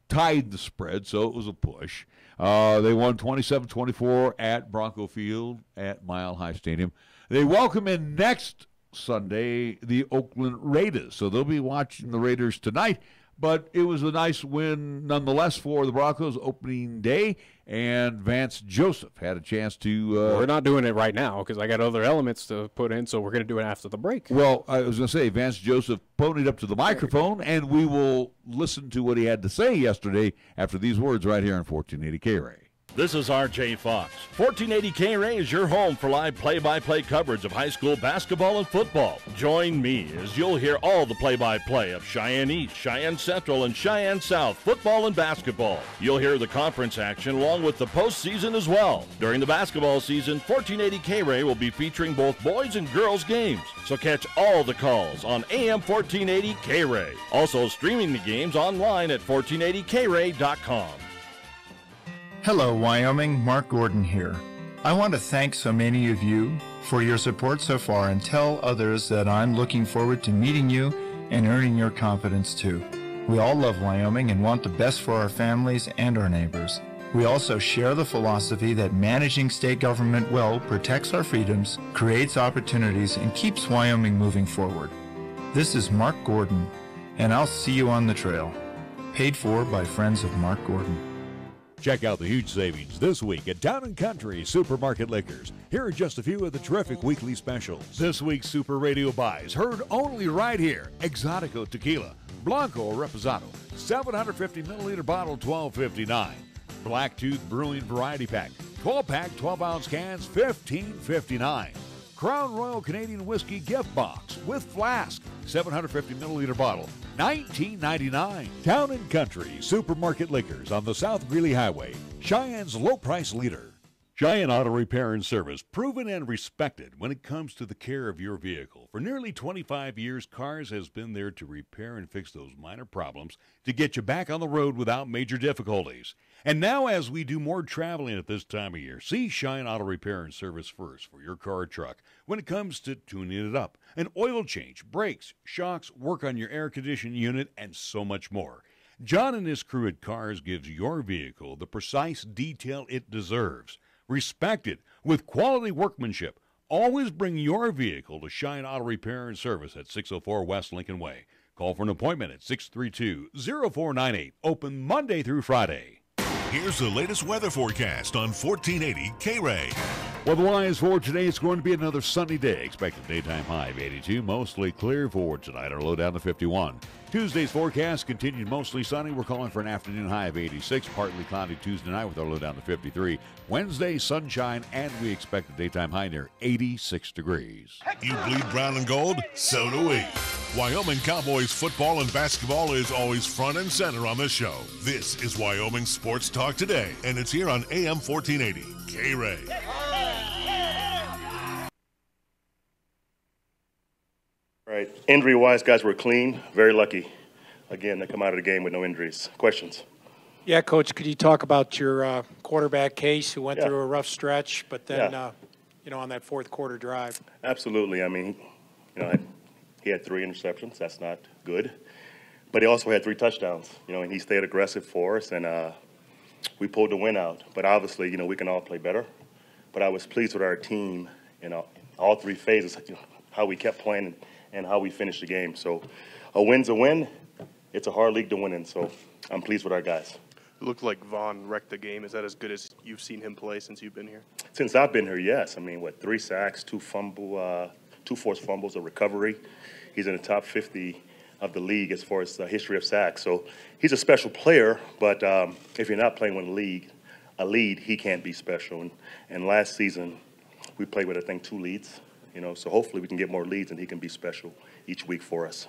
tied the spread, so it was a push. They won 27-24 at Bronco Field at Mile High Stadium. They welcome in next Sunday the Oakland Raiders. So they'll be watching the Raiders tonight. But it was a nice win nonetheless for the Broncos opening day. And Vance Joseph had a chance to... we're not doing it right now because I got other elements to put in, so we're going to do it after the break. Well, I was going to say, Vance Joseph ponied up to the microphone, and we will listen to what he had to say yesterday after these words right here on 1480 K-Ray. This is R.J. Fox. 1480 K-Ray is your home for live play-by-play coverage of high school basketball and football. Join me as you'll hear all the play-by-play of Cheyenne East, Cheyenne Central, and Cheyenne South football and basketball. You'll hear the conference action along with the postseason as well. During the basketball season, 1480 K-Ray will be featuring both boys and girls games. So catch all the calls on AM 1480 K-Ray. Also streaming the games online at 1480kray.com. Hello, Wyoming. Mark Gordon here. I want to thank so many of you for your support so far and tell others that I'm looking forward to meeting you and earning your confidence too. We all love Wyoming and want the best for our families and our neighbors. We also share the philosophy that managing state government well protects our freedoms, creates opportunities, and keeps Wyoming moving forward. This is Mark Gordon, and I'll see you on the trail. Paid for by friends of Mark Gordon. Check out the huge savings this week at Town & Country Supermarket Liquors. Here are just a few of the terrific weekly specials. This week's Super Radio buys, heard only right here. Exotico Tequila, Blanco Reposado, 750 milliliter bottle, $12.59. Blacktooth Brewing Variety Pack, 12-pack, 12-ounce cans, $15.59. Crown Royal Canadian Whiskey Gift Box with flask, 750 milliliter bottle, $19.99. Town & Country Supermarket Liquors on the South Greeley Highway, Cheyenne's low price leader. Cheyenne Auto Repair and Service, proven and respected when it comes to the care of your vehicle. For nearly 25 years, Cars has been there to repair and fix those minor problems to get you back on the road without major difficulties. And now, as we do more traveling at this time of year, see Cheyenne Auto Repair and Service first for your car or truck when it comes to tuning it up. An oil change, brakes, shocks, work on your air conditioning unit, and so much more. John and his crew at Cars gives your vehicle the precise detail it deserves. Respected with quality workmanship. Always bring your vehicle to Cheyenne Auto Repair and Service at 604 West Lincoln Way. Call for an appointment at 632-0498. Open Monday through Friday. Here's the latest weather forecast on 1480 K-Ray. Weather-wise for today, it's going to be another sunny day. Expected daytime high of 82, mostly clear for tonight. Our low down to 51. Tuesday's forecast continued mostly sunny. We're calling for an afternoon high of 86, partly cloudy Tuesday night with our low down to 53. Wednesday, sunshine, and we expect a daytime high near 86 degrees. You bleed brown and gold? So do we. Wyoming Cowboys football and basketball is always front and center on the show. This is Wyoming Sports Talk Today, and it's here on AM 1480 K-Ray. Right. Injury-wise, guys, we're clean, very lucky. Again, to come out of the game with no injuries. Questions? Yeah, Coach, could you talk about your quarterback Case, who went through a rough stretch, but then, on that fourth quarter drive? Absolutely. I mean, he had 3 interceptions. That's not good. But he also had 3 touchdowns, and he stayed aggressive for us, and we pulled the win out. But obviously, we can all play better. But I was pleased with our team in all 3 phases, how we kept playing and how we finished the game. So a win's a win. It's a hard league to win in, so I'm pleased with our guys. It looked like Vaughn wrecked the game. Is that as good as you've seen him play since you've been here? Since I've been here, yes. I mean, 3 sacks, 2 forced fumbles, a recovery. He's in the top 50 of the league as far as the history of sacks. So he's a special player, but if you're not playing with a lead, he can't be special. And last season, we played with, I think, 2 leads. So hopefully we can get more leads and he can be special each week for us.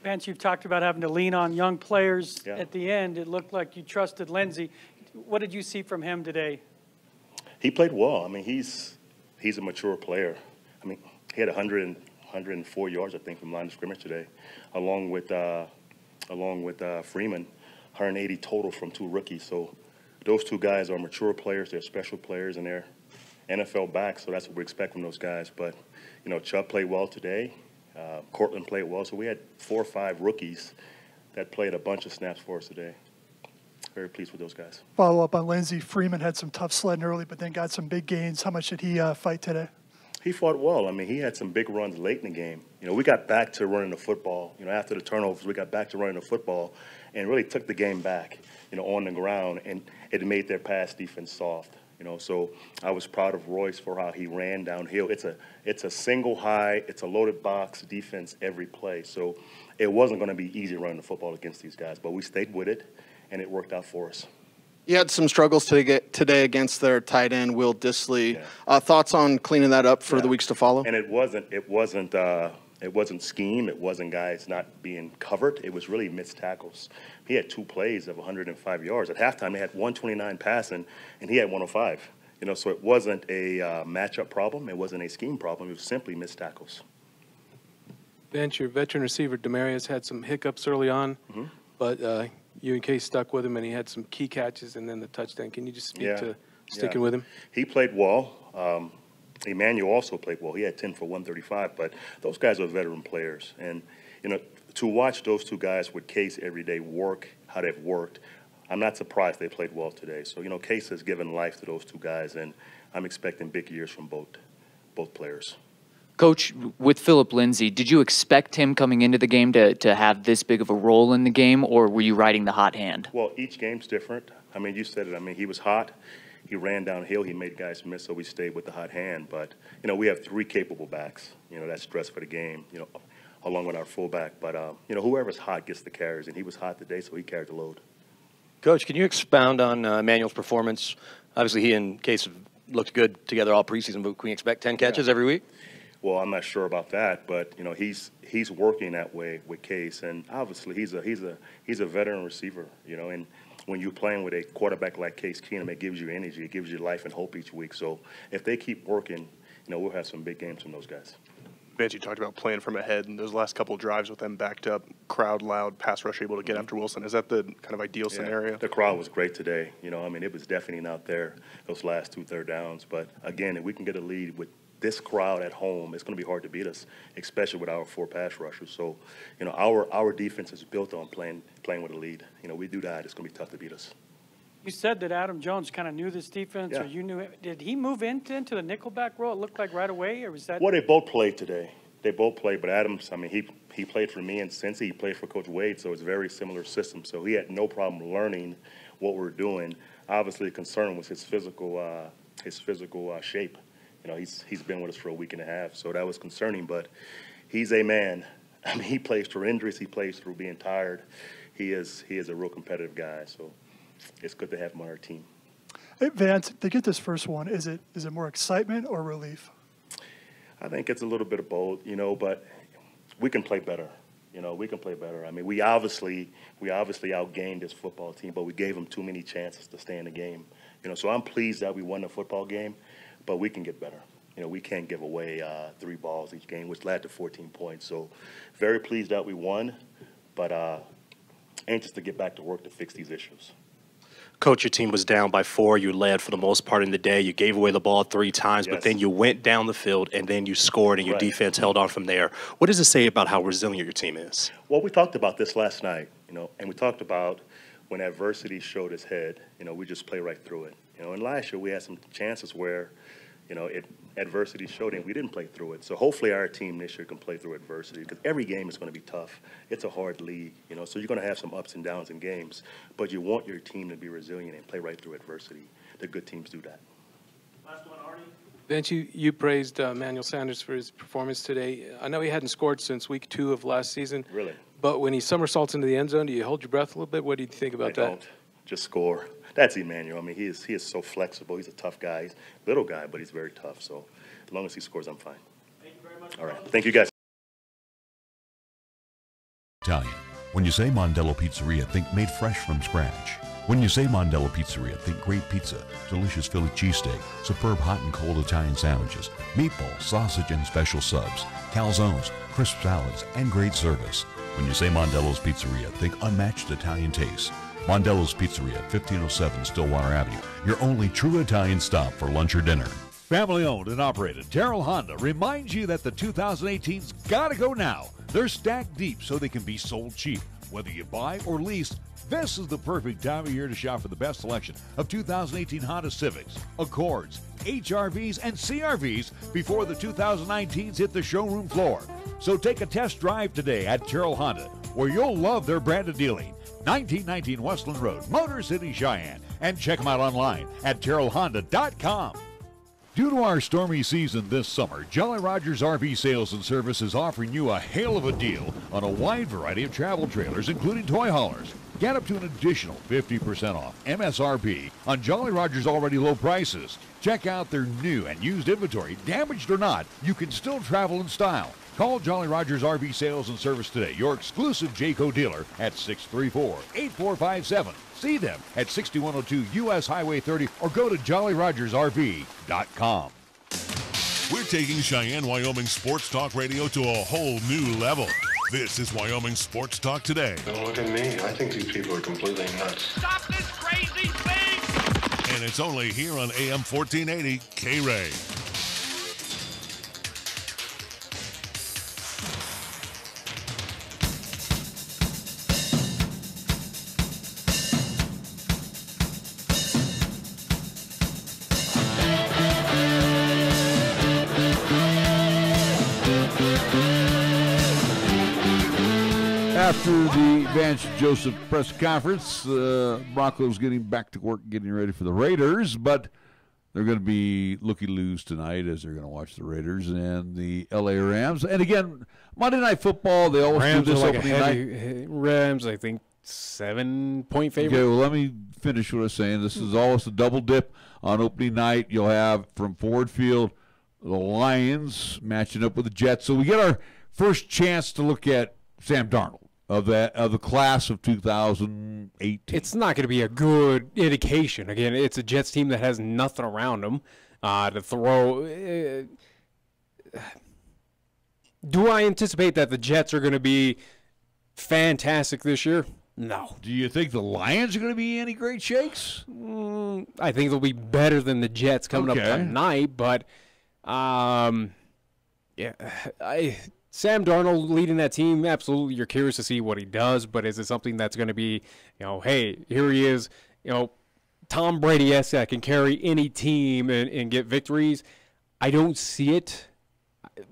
Vance, you've talked about having to lean on young players at the end. It looked like you trusted Lindsey. What did you see from him today? He played well. I mean, he's a mature player. I mean, he had 104 yards, I think, from line of scrimmage today, along with Freeman, 180 total from 2 rookies. So those 2 guys are mature players. They're special players, and they're NFL backs, so that's what we expect from those guys. But, Chubb played well today. Cortland played well. So we had 4 or 5 rookies that played a bunch of snaps for us today. Very pleased with those guys. Follow up on Lindsey. Freeman had some tough sledding early, but then got some big gains. How much did he fight today? He fought well. I mean, he had some big runs late in the game. You know, we got back to running the football. You know, after the turnovers, we got back to running the football and really took the game back, you know, on the ground, and it made their pass defense soft. You know, so I was proud of Royce for how he ran downhill. It's a single high, it's a loaded box defense every play. So it wasn't going to be easy running the football against these guys, but we stayed with it, and it worked out for us. You had some struggles today against their tight end, Will Dissly. Thoughts on cleaning that up for the weeks to follow? And it wasn't scheme. It wasn't guys not being covered. It was really missed tackles. He had 2 plays of 105 yards. At halftime, they had 129 passing, and he had 105. You know, so it wasn't a matchup problem. It wasn't a scheme problem. It was simply missed tackles. Bench, your veteran receiver, Demarius, had some hiccups early on, but you and Case stuck with him, and he had some key catches and then the touchdown. Can you just speak to sticking with him? He played well. Emmanuel also played well. He had 10 for 135, but those guys are veteran players. And, you know, to watch those 2 guys with Case every day work, how they've worked, I'm not surprised they played well today. So, you know, Case has given life to those 2 guys, and I'm expecting big years from both players. Coach, with Phillip Lindsay, did you expect him coming into the game to have this big of a role in the game, or were you riding the hot hand? Well, each game's different. I mean, you said it. I mean, he was hot. He ran downhill. He made guys miss, so we stayed with the hot hand. But, you know, we have 3 capable backs. You know, that's stress for the game, you know, along with our fullback. But, you know, whoever's hot gets the carries, and he was hot today, so he carried the load. Coach, can you expound on Emmanuel's performance? Obviously, he and Case have looked good together all preseason, but can we expect 10 catches every week? Well, I'm not sure about that, but, you know, he's working that way with Case, and obviously he's a veteran receiver, you know, and when you're playing with a quarterback like Case Keenum, it gives you energy, it gives you life and hope each week. So if they keep working, you know, we'll have some big games from those guys. Vance, you talked about playing from ahead, and those last couple of drives with them backed up, crowd loud, pass rush able to get after Wilson. Is that the kind of ideal scenario? The crowd was great today. You know, I mean, it was deafening out there, those last 2 third downs. But, again, if we can get a lead with this crowd at home, it's going to be hard to beat us, especially with our 4 pass rushers. So, you know, our defense is built on playing with a lead. You know, we do that, it's going to be tough to beat us. You said that Adam Jones kind of knew this defense, or you knew it. Did he move into the nickelback role? It looked like right away, or was that? Well, they both played today. They both played, but Adams, I mean, he played for me in Cincy. He played for Coach Wade, so it's a very similar system. So he had no problem learning what we're doing. Obviously, the concern was his physical shape. You know, he's been with us for a week and a half, so that was concerning. But he's a man. I mean, he plays through injuries. He plays through being tired. He is a real competitive guy. So it's good to have him on our team. Hey, Vance, to get this first one, is it more excitement or relief? I think it's a little bit of both, you know, but we can play better. You know, we can play better. I mean, we obviously outgained this football team, but we gave them too many chances to stay in the game. You know, so I'm pleased that we won the football game, but we can get better. You know, we can't give away 3 balls each game, which led to 14 points. So very pleased that we won, but anxious to get back to work to fix these issues. Coach, your team was down by 4. You led for the most part in the day. You gave away the ball 3 times, but then you went down the field and then you scored and your defense held on from there. What does it say about how resilient your team is? Well, we talked about this last night, you know, and we talked about when adversity showed its head, you know, we just play right through it. You know, and last year we had some chances where, you know, adversity showed and we didn't play through it. So hopefully our team this year can play through adversity because every game is going to be tough. It's a hard league, you know, so you're going to have some ups and downs in games, but you want your team to be resilient and play right through adversity. The good teams do that. Last one, Artie. Vance, you praised Emmanuel Sanders for his performance today. I know he hadn't scored since week 2 of last season. Really? But when he somersaults into the end zone, do you hold your breath a little bit? What do you think about that? I don't. Just score. That's Emmanuel. I mean, he is so flexible. He's a tough guy. He's a little guy, but he's very tough. So as long as he scores, I'm fine. Thank you very much. All right. Thank you, guys. Italian. When you say Mondello Pizzeria, think made fresh from scratch. When you say Mondello Pizzeria, think great pizza, delicious Philly cheesesteak, superb hot and cold Italian sandwiches, meatballs, sausage, and special subs, calzones, crisp salads, and great service. When you say Mondello's Pizzeria, think unmatched Italian taste. Mondello's Pizzeria, 1507 Stillwater Avenue, your only true Italian stop for lunch or dinner. Family owned and operated, Terrell Honda reminds you that the 2018's gotta go now. They're stacked deep so they can be sold cheap. Whether you buy or lease, this is the perfect time of year to shop for the best selection of 2018 Honda Civics, Accords, HRVs, and CRVs before the 2019s hit the showroom floor. So take a test drive today at Terrell Honda, where you'll love their brand of dealing. 1919 Westland Road, Motor City, Cheyenne. And check them out online at terrellhonda.com. Due to our stormy season this summer, Jolly Rogers RV Sales and Service is offering you a hail of a deal on a wide variety of travel trailers, including toy haulers. Get up to an additional 50% off MSRP on Jolly Rogers' already low prices. Check out their new and used inventory. Damaged or not, you can still travel in style. Call Jolly Rogers RV Sales and Service today, your exclusive Jayco dealer, at 634-8457. See them at 6102 U.S. Highway 30 or go to jollyrogersrv.com. We're taking Cheyenne, Wyoming Sports Talk Radio to a whole new level. This is Wyoming Sports Talk Today. Don't look at me. I think these people are completely nuts. Stop this crazy thing! And it's only here on AM 1480 K-Ray. After the Vance Joseph press conference, Broncos getting back to work, getting ready for the Raiders, but they're going to be looky-loos tonight as they're going to watch the Raiders and the L.A. Rams. And again, Monday Night Football, they always Rams do this are like opening night. Rams, I think, 7-point favorite. Okay, well, let me finish what I was saying. This is almost a double dip on opening night. You'll have from Ford Field the Lions matching up with the Jets. So we get our first chance to look at Sam Darnold. Of the class of 2018. It's not going to be a good indication. Again, it's a Jets team that has nothing around them to throw. Do I anticipate that the Jets are going to be fantastic this year? No. Do you think the Lions are going to be any great shakes? I think they'll be better than the Jets coming up tonight, but Sam Darnold leading that team, absolutely, you're curious to see what he does, but is it something that's going to be, hey, here he is, Tom Brady-esque that can carry any team and get victories? I don't see it,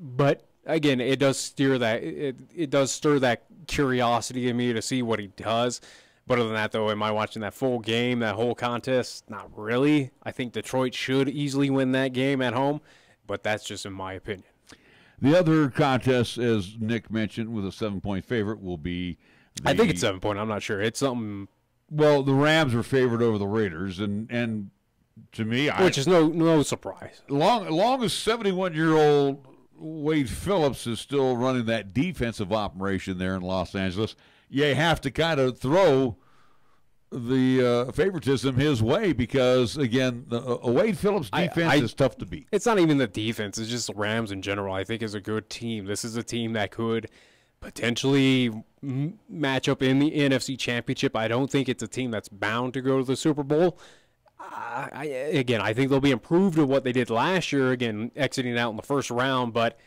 but again, it does stir that curiosity in me to see what he does. But other than that, though, am I watching that full game, that whole contest? Not really. I think Detroit should easily win that game at home, but that's just in my opinion. The other contest, as Nick mentioned, with a 7-point favorite will be... I think it's 7-point. I'm not sure. It's something... Well, the Rams are favored over the Raiders, and to me... Which is no surprise. Long as 71-year-old Wade Phillips is still running that defensive operation there in Los Angeles, you have to kind of throw the favoritism his way because, again, a Wade Phillips defense is tough to beat. It's not even the defense. It's just the Rams in general, I think, is a good team. This is a team that could potentially match up in the NFC Championship. I don't think it's a team that's bound to go to the Super Bowl. I think they'll be improved of what they did last year, again, exiting out in the first round, but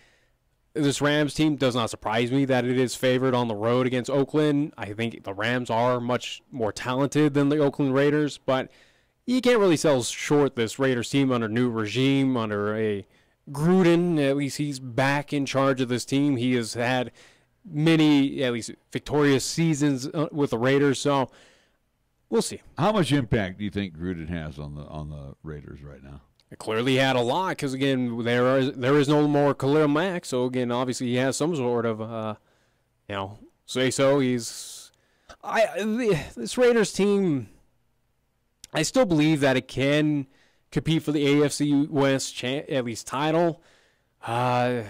this Rams team does not surprise me that it is favored on the road against Oakland. I think the Rams are much more talented than the Oakland Raiders, but you can't really sell short this Raiders team under new regime, under a Gruden. At least he's back in charge of this team. He has had many, at least, victorious seasons with the Raiders, so we'll see. How much impact do you think Gruden has on the Raiders right now? It clearly had a lot because, again, there is no more Khalil Mack. So, again, obviously he has some sort of, say-so. This Raiders team, I still believe that it can compete for the AFC West at least title. But,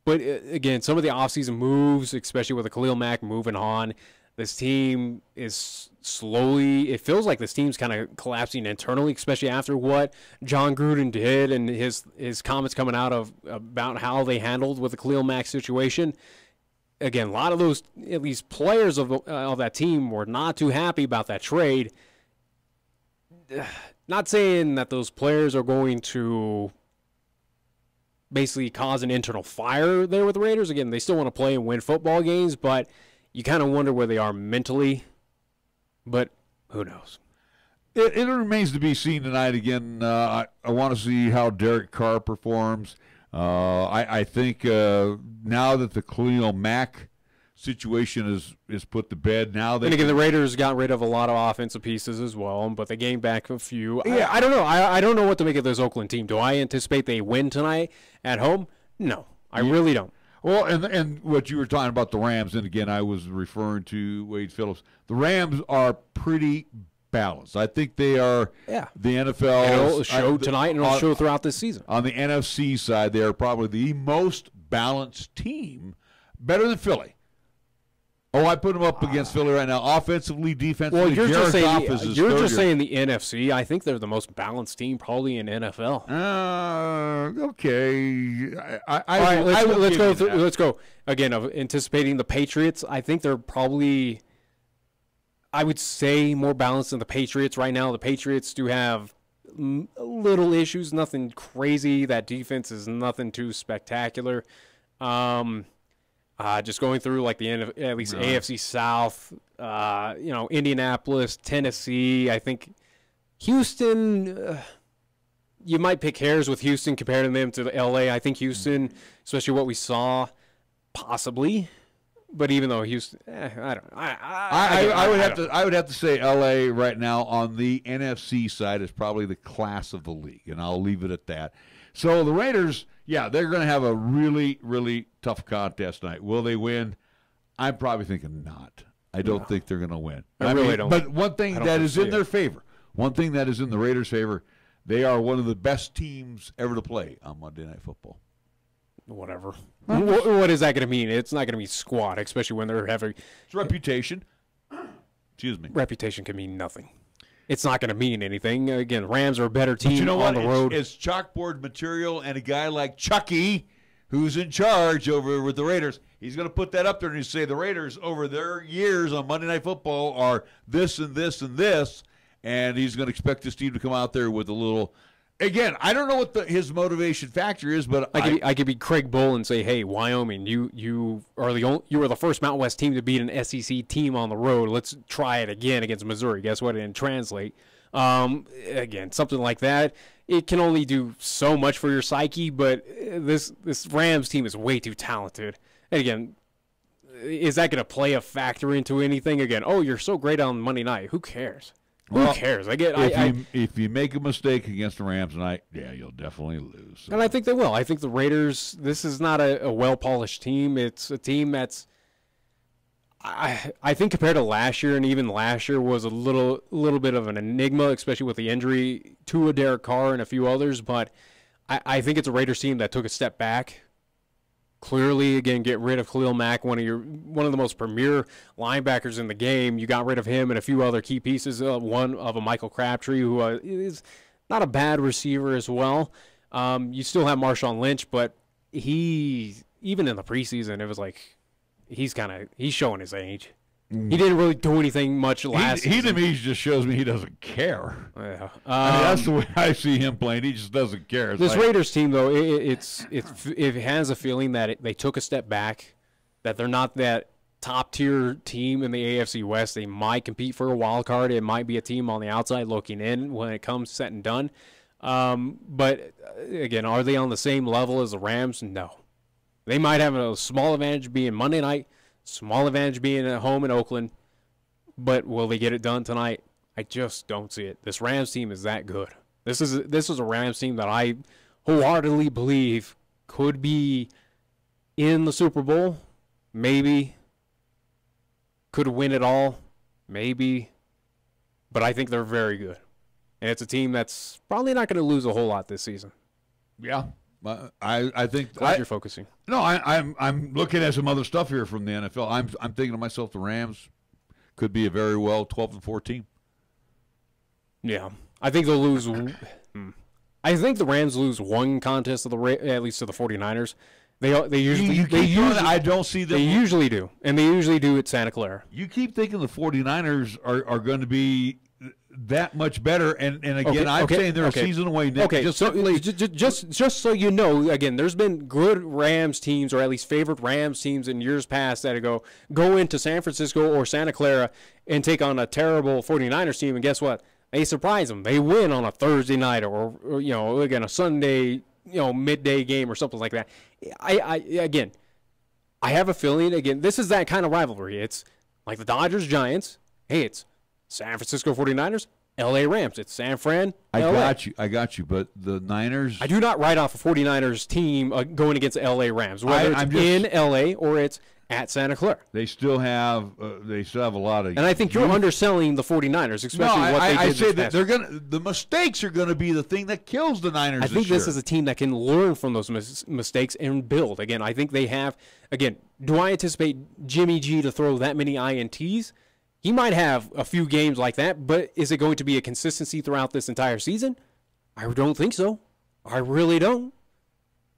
again, some of the offseason moves, especially with the Khalil Mack moving on, this team is slowly, it feels like this team's kind of collapsing internally, especially after what John Gruden did and his comments coming out about how they handled with the Khalil Mack situation. Again, a lot of those, at least players of that team, were not too happy about that trade. Not saying that those players are going to basically cause an internal fire there with the Raiders. Again, they still want to play and win football games, but you kind of wonder where they are mentally, but who knows? It remains to be seen tonight. Again, I want to see how Derek Carr performs. I think now that the Khalil Mack situation is put to bed, now that, and again, the Raiders got rid of a lot of offensive pieces as well, but they gained back a few. Yeah, I don't know. I don't know what to make of this Oakland team. Do I anticipate they win tonight at home? No, I really don't. Well, and what you were talking about the Rams, and again, I was referring to Wade Phillips. The Rams are pretty balanced. I think they are the NFL. It'll show tonight, and it'll show throughout this season. On the NFC side, they are probably the most balanced team, better than Philly. Oh, I put them up against Philly right now, offensively, defensively. Well, you're just saying the NFC. I think they're the most balanced team probably in NFL. Okay. All right, let's go. Again, of anticipating the Patriots, I think they're probably, I would say, more balanced than the Patriots right now. The Patriots do have little issues, nothing crazy. That defense is nothing too spectacular. Just going through like the end of at least AFC South, Indianapolis, Tennessee. I think Houston, you might pick hairs with Houston comparing them to LA. I think Houston, especially what we saw, possibly. But even though Houston, I don't know. I would have to say LA right now on the NFC side is probably the class of the league, and I'll leave it at that. So the Raiders, they're going to have a really, really tough contest tonight. Will they win? I'm probably thinking not. I don't think they're going to win. I really don't. But one thing that is in their favor, one thing that is in the Raiders' favor, they are one of the best teams ever to play on Monday Night Football. Whatever. What is that going to mean? It's not going to mean squat, especially when they're having. It's reputation. Excuse me. Reputation can mean nothing. It's not going to mean anything. Again, Rams are a better team on the road. It's chalkboard material, and a guy like Chucky, who's in charge over with the Raiders, he's going to put that up there and he's say the Raiders over their years on Monday Night Football are this and this and this, and he's going to expect this team to come out there with a little. Again, I don't know what his motivation factor is, but I could be Craig Bull and say, "Hey, Wyoming, you are the first Mountain West team to beat an SEC team on the road. Let's try it again against Missouri." Guess what? It didn't translate. Again, something like that. It can only do so much for your psyche, but this Rams team is way too talented. And again, is that going to play a factor into anything? Again, you're so great on Monday night. Who cares? Who cares? If you make a mistake against the Rams tonight, you'll definitely lose. So. And I think they will. I think the Raiders, this is not a well-polished team. It's a team that's, I think compared to last year, and even last year was a little bit of an enigma, especially with the injury to a Derek Carr and a few others. But I think it's a Raiders team that took a step back. Clearly, again, get rid of Khalil Mack, one of the most premier linebackers in the game. You got rid of him and a few other key pieces. One of a Michael Crabtree, who is not a bad receiver as well. You still have Marshawn Lynch, but even in the preseason, it was like he's showing his age. He didn't really do anything much last season. He to me just shows me he doesn't care. Yeah. That's the way I see him playing. He just doesn't care. This Raiders team, though, it has a feeling that they took a step back, that they're not that top-tier team in the AFC West. They might compete for a wild card. It might be a team on the outside looking in when it comes set and done. But, again, are they on the same level as the Rams? No. They might have a small advantage being Monday night, small advantage being at home in Oakland, but will they get it done tonight? I just don't see it. This Rams team is that good. This is a Rams team that I wholeheartedly believe could be in the Super Bowl, maybe. Could win it all, maybe. But I think they're very good. And it's a team that's probably not going to lose a whole lot this season. Yeah. I think glad you're focusing. No, I'm looking at some other stuff here from the NFL. I'm thinking to myself, the Rams could be a very well 12-14. Yeah, I think they'll lose. I think the Rams lose one contest at least to the 49ers. They usually I don't see them. They usually do, and they usually do at Santa Clara. You keep thinking the 49ers are going to be that much better, and again, I'm saying they're a season away. Just so you know, again, there's been good Rams teams, or at least favorite Rams teams in years past that go into San Francisco or Santa Clara and take on a terrible 49ers team, and guess what? They surprise them. They win on a Thursday night or again, a Sunday, midday game or something like that. I have a feeling, again, this is that kind of rivalry. It's like the Dodgers-Giants. Hey, it's San Francisco 49ers, L.A. Rams. It's San Fran, LA. I got you, but the Niners. I do not write off a 49ers team going against the L.A. Rams, whether it's in L.A. or it's at Santa Clara. They still have a lot of. And I think you're underselling the 49ers, especially what they did. I say that the mistakes are going to be the thing that kills the Niners. I think this is a team that can learn from those mistakes and build. Again, I think they have. Again, do I anticipate Jimmy G to throw that many INTs? He might have a few games like that, but is it going to be a consistency throughout this entire season? I don't think so. I really don't.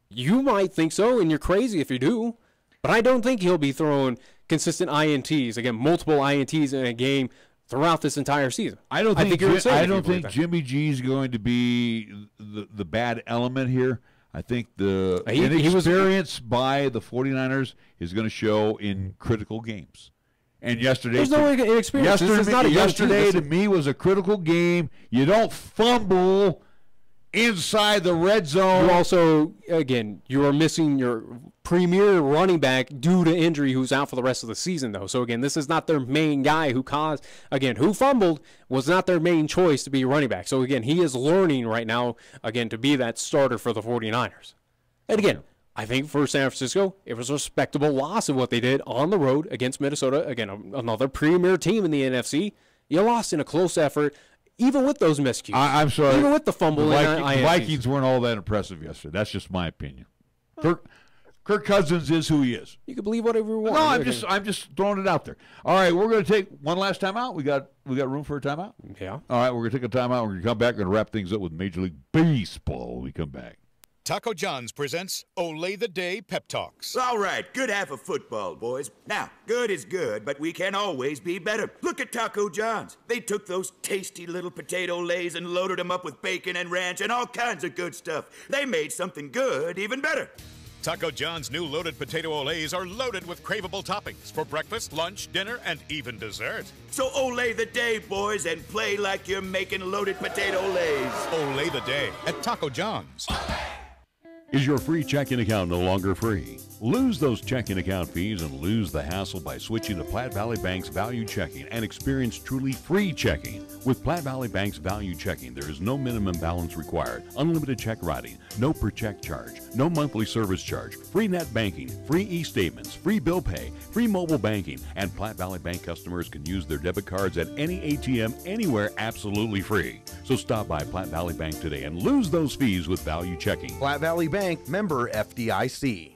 You might think so, and you're crazy if you do. But I don't think he'll be throwing consistent INTs, again, multiple INTs in a game throughout this entire season. I don't think Jimmy G is going to be the bad element here. I think the inexperience by the 49ers is going to show in critical games. And yesterday, there's no inexperience. Yesterday to me was a critical game. You don't fumble inside the red zone. You also, again, you are missing your premier running back due to injury who's out for the rest of the season, though. So, again, this is not their main guy who fumbled, was not their main choice to be running back. So, again, he is learning right now, again, to be that starter for the 49ers. And, again, I think for San Francisco, it was a respectable loss of what they did on the road against Minnesota. Again, another premier team in the NFC. You lost in a close effort. Even with those miscues. I'm sorry. Even with the fumble. The Vikings weren't all that impressive yesterday. That's just my opinion. Kirk Cousins is who he is. You can believe whatever you want. No, I'm just throwing it out there. All right, we're going to take one last timeout. We got room for a timeout? Yeah. All right, we're going to take a timeout. We're going to come back. We're going to wrap things up with Major League Baseball when we come back. Taco John's presents Olay the Day Pep Talks. All right, good half of football, boys. Now, good is good, but we can always be better. Look at Taco John's. They took those tasty little potato lays and loaded them up with bacon and ranch and all kinds of good stuff. They made something good even better. Taco John's new loaded potato olays are loaded with craveable toppings for breakfast, lunch, dinner, and even dessert. So olay the day, boys, and play like you're making loaded potato lays. Olay the day at Taco John's. Is your free checking account no longer free? Lose those checking account fees and lose the hassle by switching to Platte Valley Bank's Value Checking and experience truly free checking. With Platte Valley Bank's Value Checking, there is no minimum balance required, unlimited check writing, no per check charge, no monthly service charge, free net banking, free e-statements, free bill pay, free mobile banking, and Platte Valley Bank customers can use their debit cards at any ATM anywhere absolutely free. So stop by Platte Valley Bank today and lose those fees with Value Checking. Platte Valley Bank, member FDIC.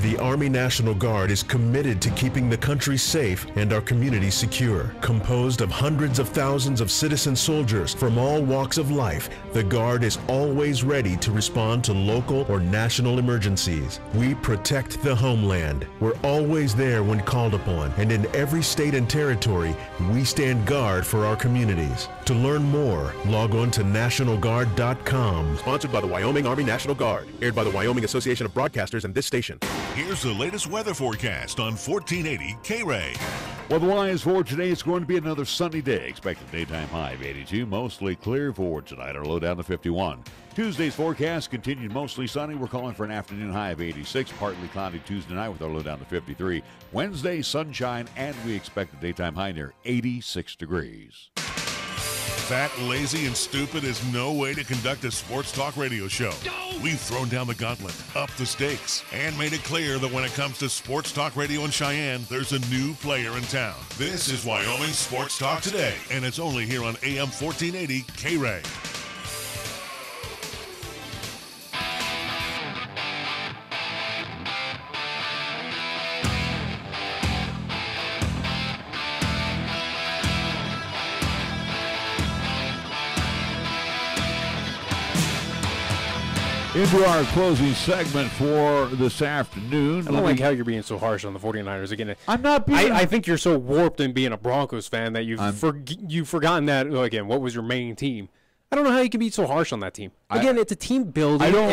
The Army National Guard is committed to keeping the country safe and our communities secure. Composed of hundreds of thousands of citizen soldiers from all walks of life, the Guard is always ready to respond to local or national emergencies. We protect the homeland. We're always there when called upon, and in every state and territory, we stand guard for our communities. To learn more, log on to NationalGuard.com. Sponsored by the Wyoming Army National Guard. Aired by the Wyoming Association of Broadcasters and this station. Here's the latest weather forecast on 1480 K-Ray. Weather-wise for today, it's going to be another sunny day. Expected daytime high of 82, mostly clear for tonight. Our low down to 51. Tuesday's forecast continued mostly sunny. We're calling for an afternoon high of 86. Partly cloudy Tuesday night with our low down to 53. Wednesday, sunshine, and we expect a daytime high near 86 degrees. Fat, lazy, and stupid is no way to conduct a sports talk radio show. We've thrown down the gauntlet, upped the stakes, and made it clear that when it comes to sports talk radio in Cheyenne, there's a new player in town. This is Wyoming Sports Talk Today, and it's only here on AM 1480 K-Ray. Into our closing segment for this afternoon. I don't like how you're being so harsh on the 49ers again. I'm not being... I think you're so warped in being a Broncos fan that you've forgotten that, again, what was your main team? I don't know how you can be so harsh on that team. Again, it's a team building. I don't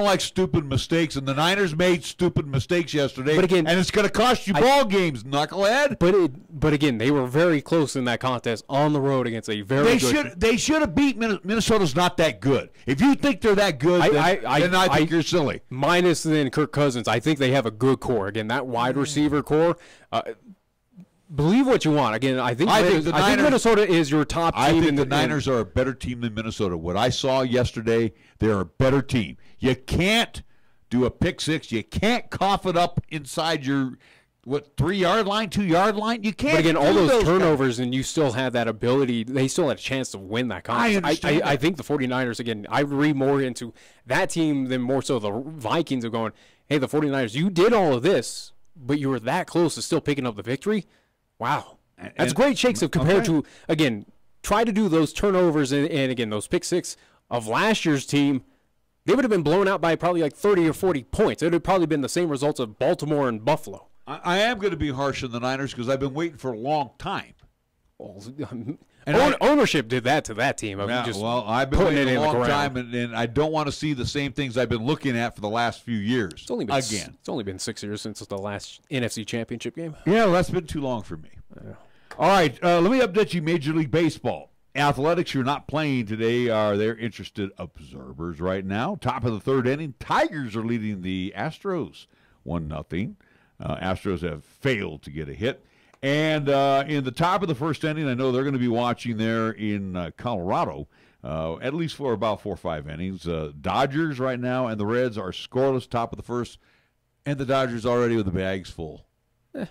like stupid mistakes, and the Niners made stupid mistakes yesterday. But again, and it's going to cost you ball games, knucklehead. But again, they were very close in that contest on the road against a very good. They should have beat Minnesota's not that good. If you think they're that good, then I think you're silly. Minus then Kirk Cousins, I think they have a good core. Again, that wide receiver core. Believe what you want. Again, I think Minnesota is your top team. I think the Niners are a better team than Minnesota. What I saw yesterday, they're a better team. You can't do a pick six. You can't cough it up inside your 3-yard line, 2-yard line. You can't. But again, all those turnovers, and you still have that ability. They still had a chance to win that contest. I think the 49ers, again, I read more into that team than more so the Vikings are going, hey, the 49ers, you did all of this, but you were that close to still picking up the victory. Wow. That's great shakes compared to, again, try to do those turnovers and again, those pick six of last year's team. They would have been blown out by probably like 30 or 40 points. It would have probably been the same results of Baltimore and Buffalo. I am going to be harsh on the Niners because I've been waiting for a long time. Ownership did that to that team. I've been waiting a long time, and I don't want to see the same things I've been looking at for the last few years. It's only been 6 years since the last NFC Championship game. Yeah, well, that's been too long for me. Yeah. All right, let me update you Major League Baseball. Athletics, who are not playing today, are their interested observers right now. Top of the third inning, Tigers are leading the Astros 1-0. Astros have failed to get a hit. And in the top of the first inning, I know they're going to be watching there in Colorado, at least for about 4 or 5 innings. Dodgers right now and the Reds are scoreless, top of the first, and the Dodgers already with the bags full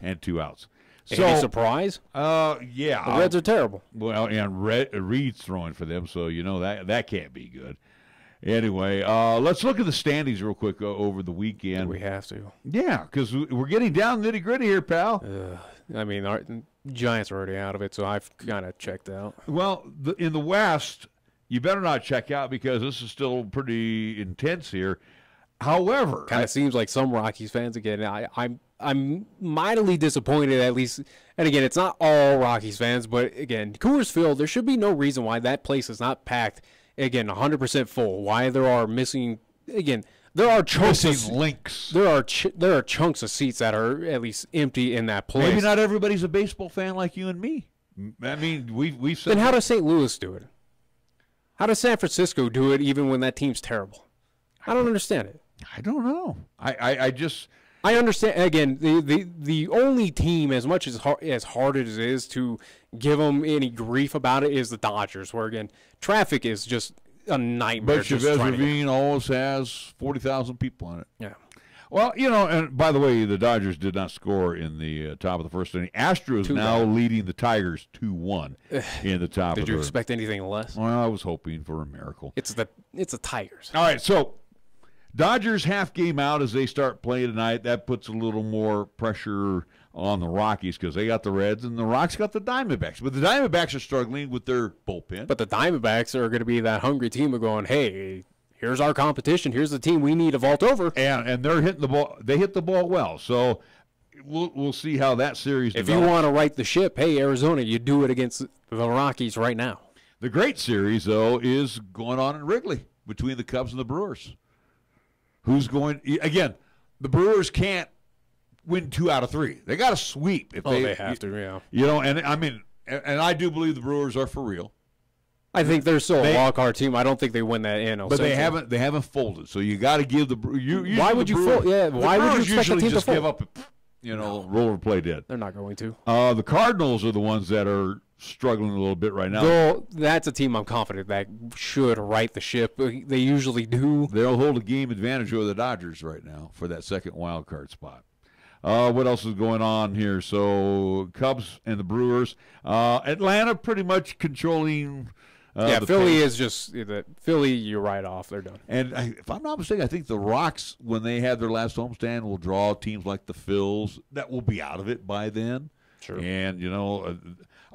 and 2 outs. Any surprise? Yeah. The Reds are terrible. Well, and Reed's throwing for them, so you know that can't be good. Anyway, let's look at the standings real quick over the weekend. We have to. Yeah, because we're getting down nitty-gritty here, pal. I mean, our Giants are already out of it, so I've kind of checked out. Well, in the West, you better not check out because this is still pretty intense here. However, kind of seems like some Rockies fans again. I'm mightily disappointed, at least. And again, it's not all Rockies fans, but again, Coors Field. There should be no reason why that place is not packed. Again, 100% full. Why there are missing? Again, there are chunks of links. There are chunks of seats that are at least empty in that place. Maybe not everybody's a baseball fan like you and me. I mean, we've said. Then how does St. Louis do it? How does San Francisco do it even when that team's terrible? I don't understand it. I don't know. I understand. Again, the only team, as much as hard as it is to give them any grief about it, is the Dodgers, where again traffic is just a nightmare. But Chavez Ravine always has 40,000 people on it. Yeah. Well, you know, and by the way, the Dodgers did not score in the top of the first inning. Astros now leading the Tigers 2-1 in the top. Did you expect anything less? Well, I was hoping for a miracle. It's the Tigers. All right, so Dodgers half game out as they start playing tonight. That puts a little more pressure on the Rockies because they got the Reds and the Rocks got the Diamondbacks. But the Diamondbacks are struggling with their bullpen. But the Diamondbacks are going to be that hungry team of going, hey, here's our competition. Here's the team we need to vault over. And they're hitting the ball. They hit the ball well. So we'll see how that series develops. If you want to right the ship, hey, Arizona, you do it against the Rockies right now. The great series, though, is going on in Wrigley between the Cubs and the Brewers. Who's going – again, the Brewers can't win 2 out of 3. They got to sweep. If they have to, yeah. You know, and I mean – and I do believe the Brewers are for real. I think they're still a wild card team. I don't think they win that NL. But they haven't folded. So you got to give the – why would you fold? Yeah, why would you expect a team to fold? Give up, roll over play dead. They're not going to. The Cardinals are the ones that are struggling a little bit right now. Though that's a team I'm confident that should right the ship. They usually do. They'll hold a game advantage over the Dodgers right now for that second wild card spot. What else is going on here? So Cubs and the Brewers. Atlanta pretty much controlling. Philly is just Philly. You're right off. They're done. And if I'm not mistaken, I think the Rocks, when they have their last homestand, will draw teams like the Phils that will be out of it by then. Sure. And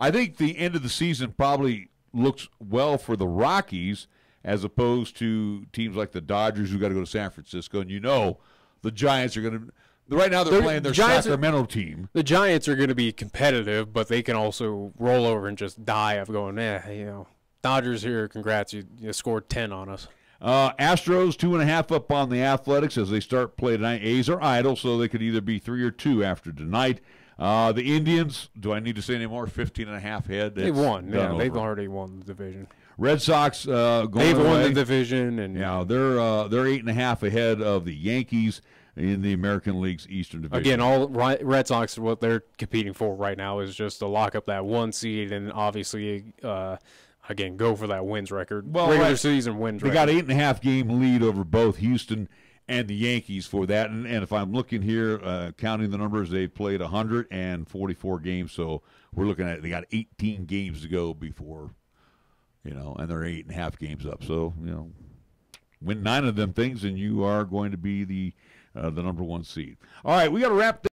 I think the end of the season probably looks well for the Rockies as opposed to teams like the Dodgers who got to go to San Francisco. And the Giants are going to. Right now they're playing their Sacramento team. The Giants are going to be competitive, but they can also roll over and just die of going, Dodgers here, congrats. You scored 10 on us. Astros 2.5 up on the Athletics as they start play tonight. A's are idle, so they could either be 3 or 2 after tonight. The Indians, do I need to say any more? 15.5 head. They won. Yeah, they've already won the division. Red Sox they've won the division, and they're 8.5 ahead of the Yankees in the American League's Eastern Division. Again, all Red Sox, what they're competing for right now is just to lock up that 1 seed, and obviously, again, go for that wins record. Well, regular season wins they record. got 8.5 game lead over both Houston and the Yankees for that. And if I'm looking here, counting the numbers, they've played 144 games. So we're looking at they got 18 games to go before, and they're 8.5 games up. So, win 9 of them things, and you are going to be the number 1 seed. All right, we got to wrap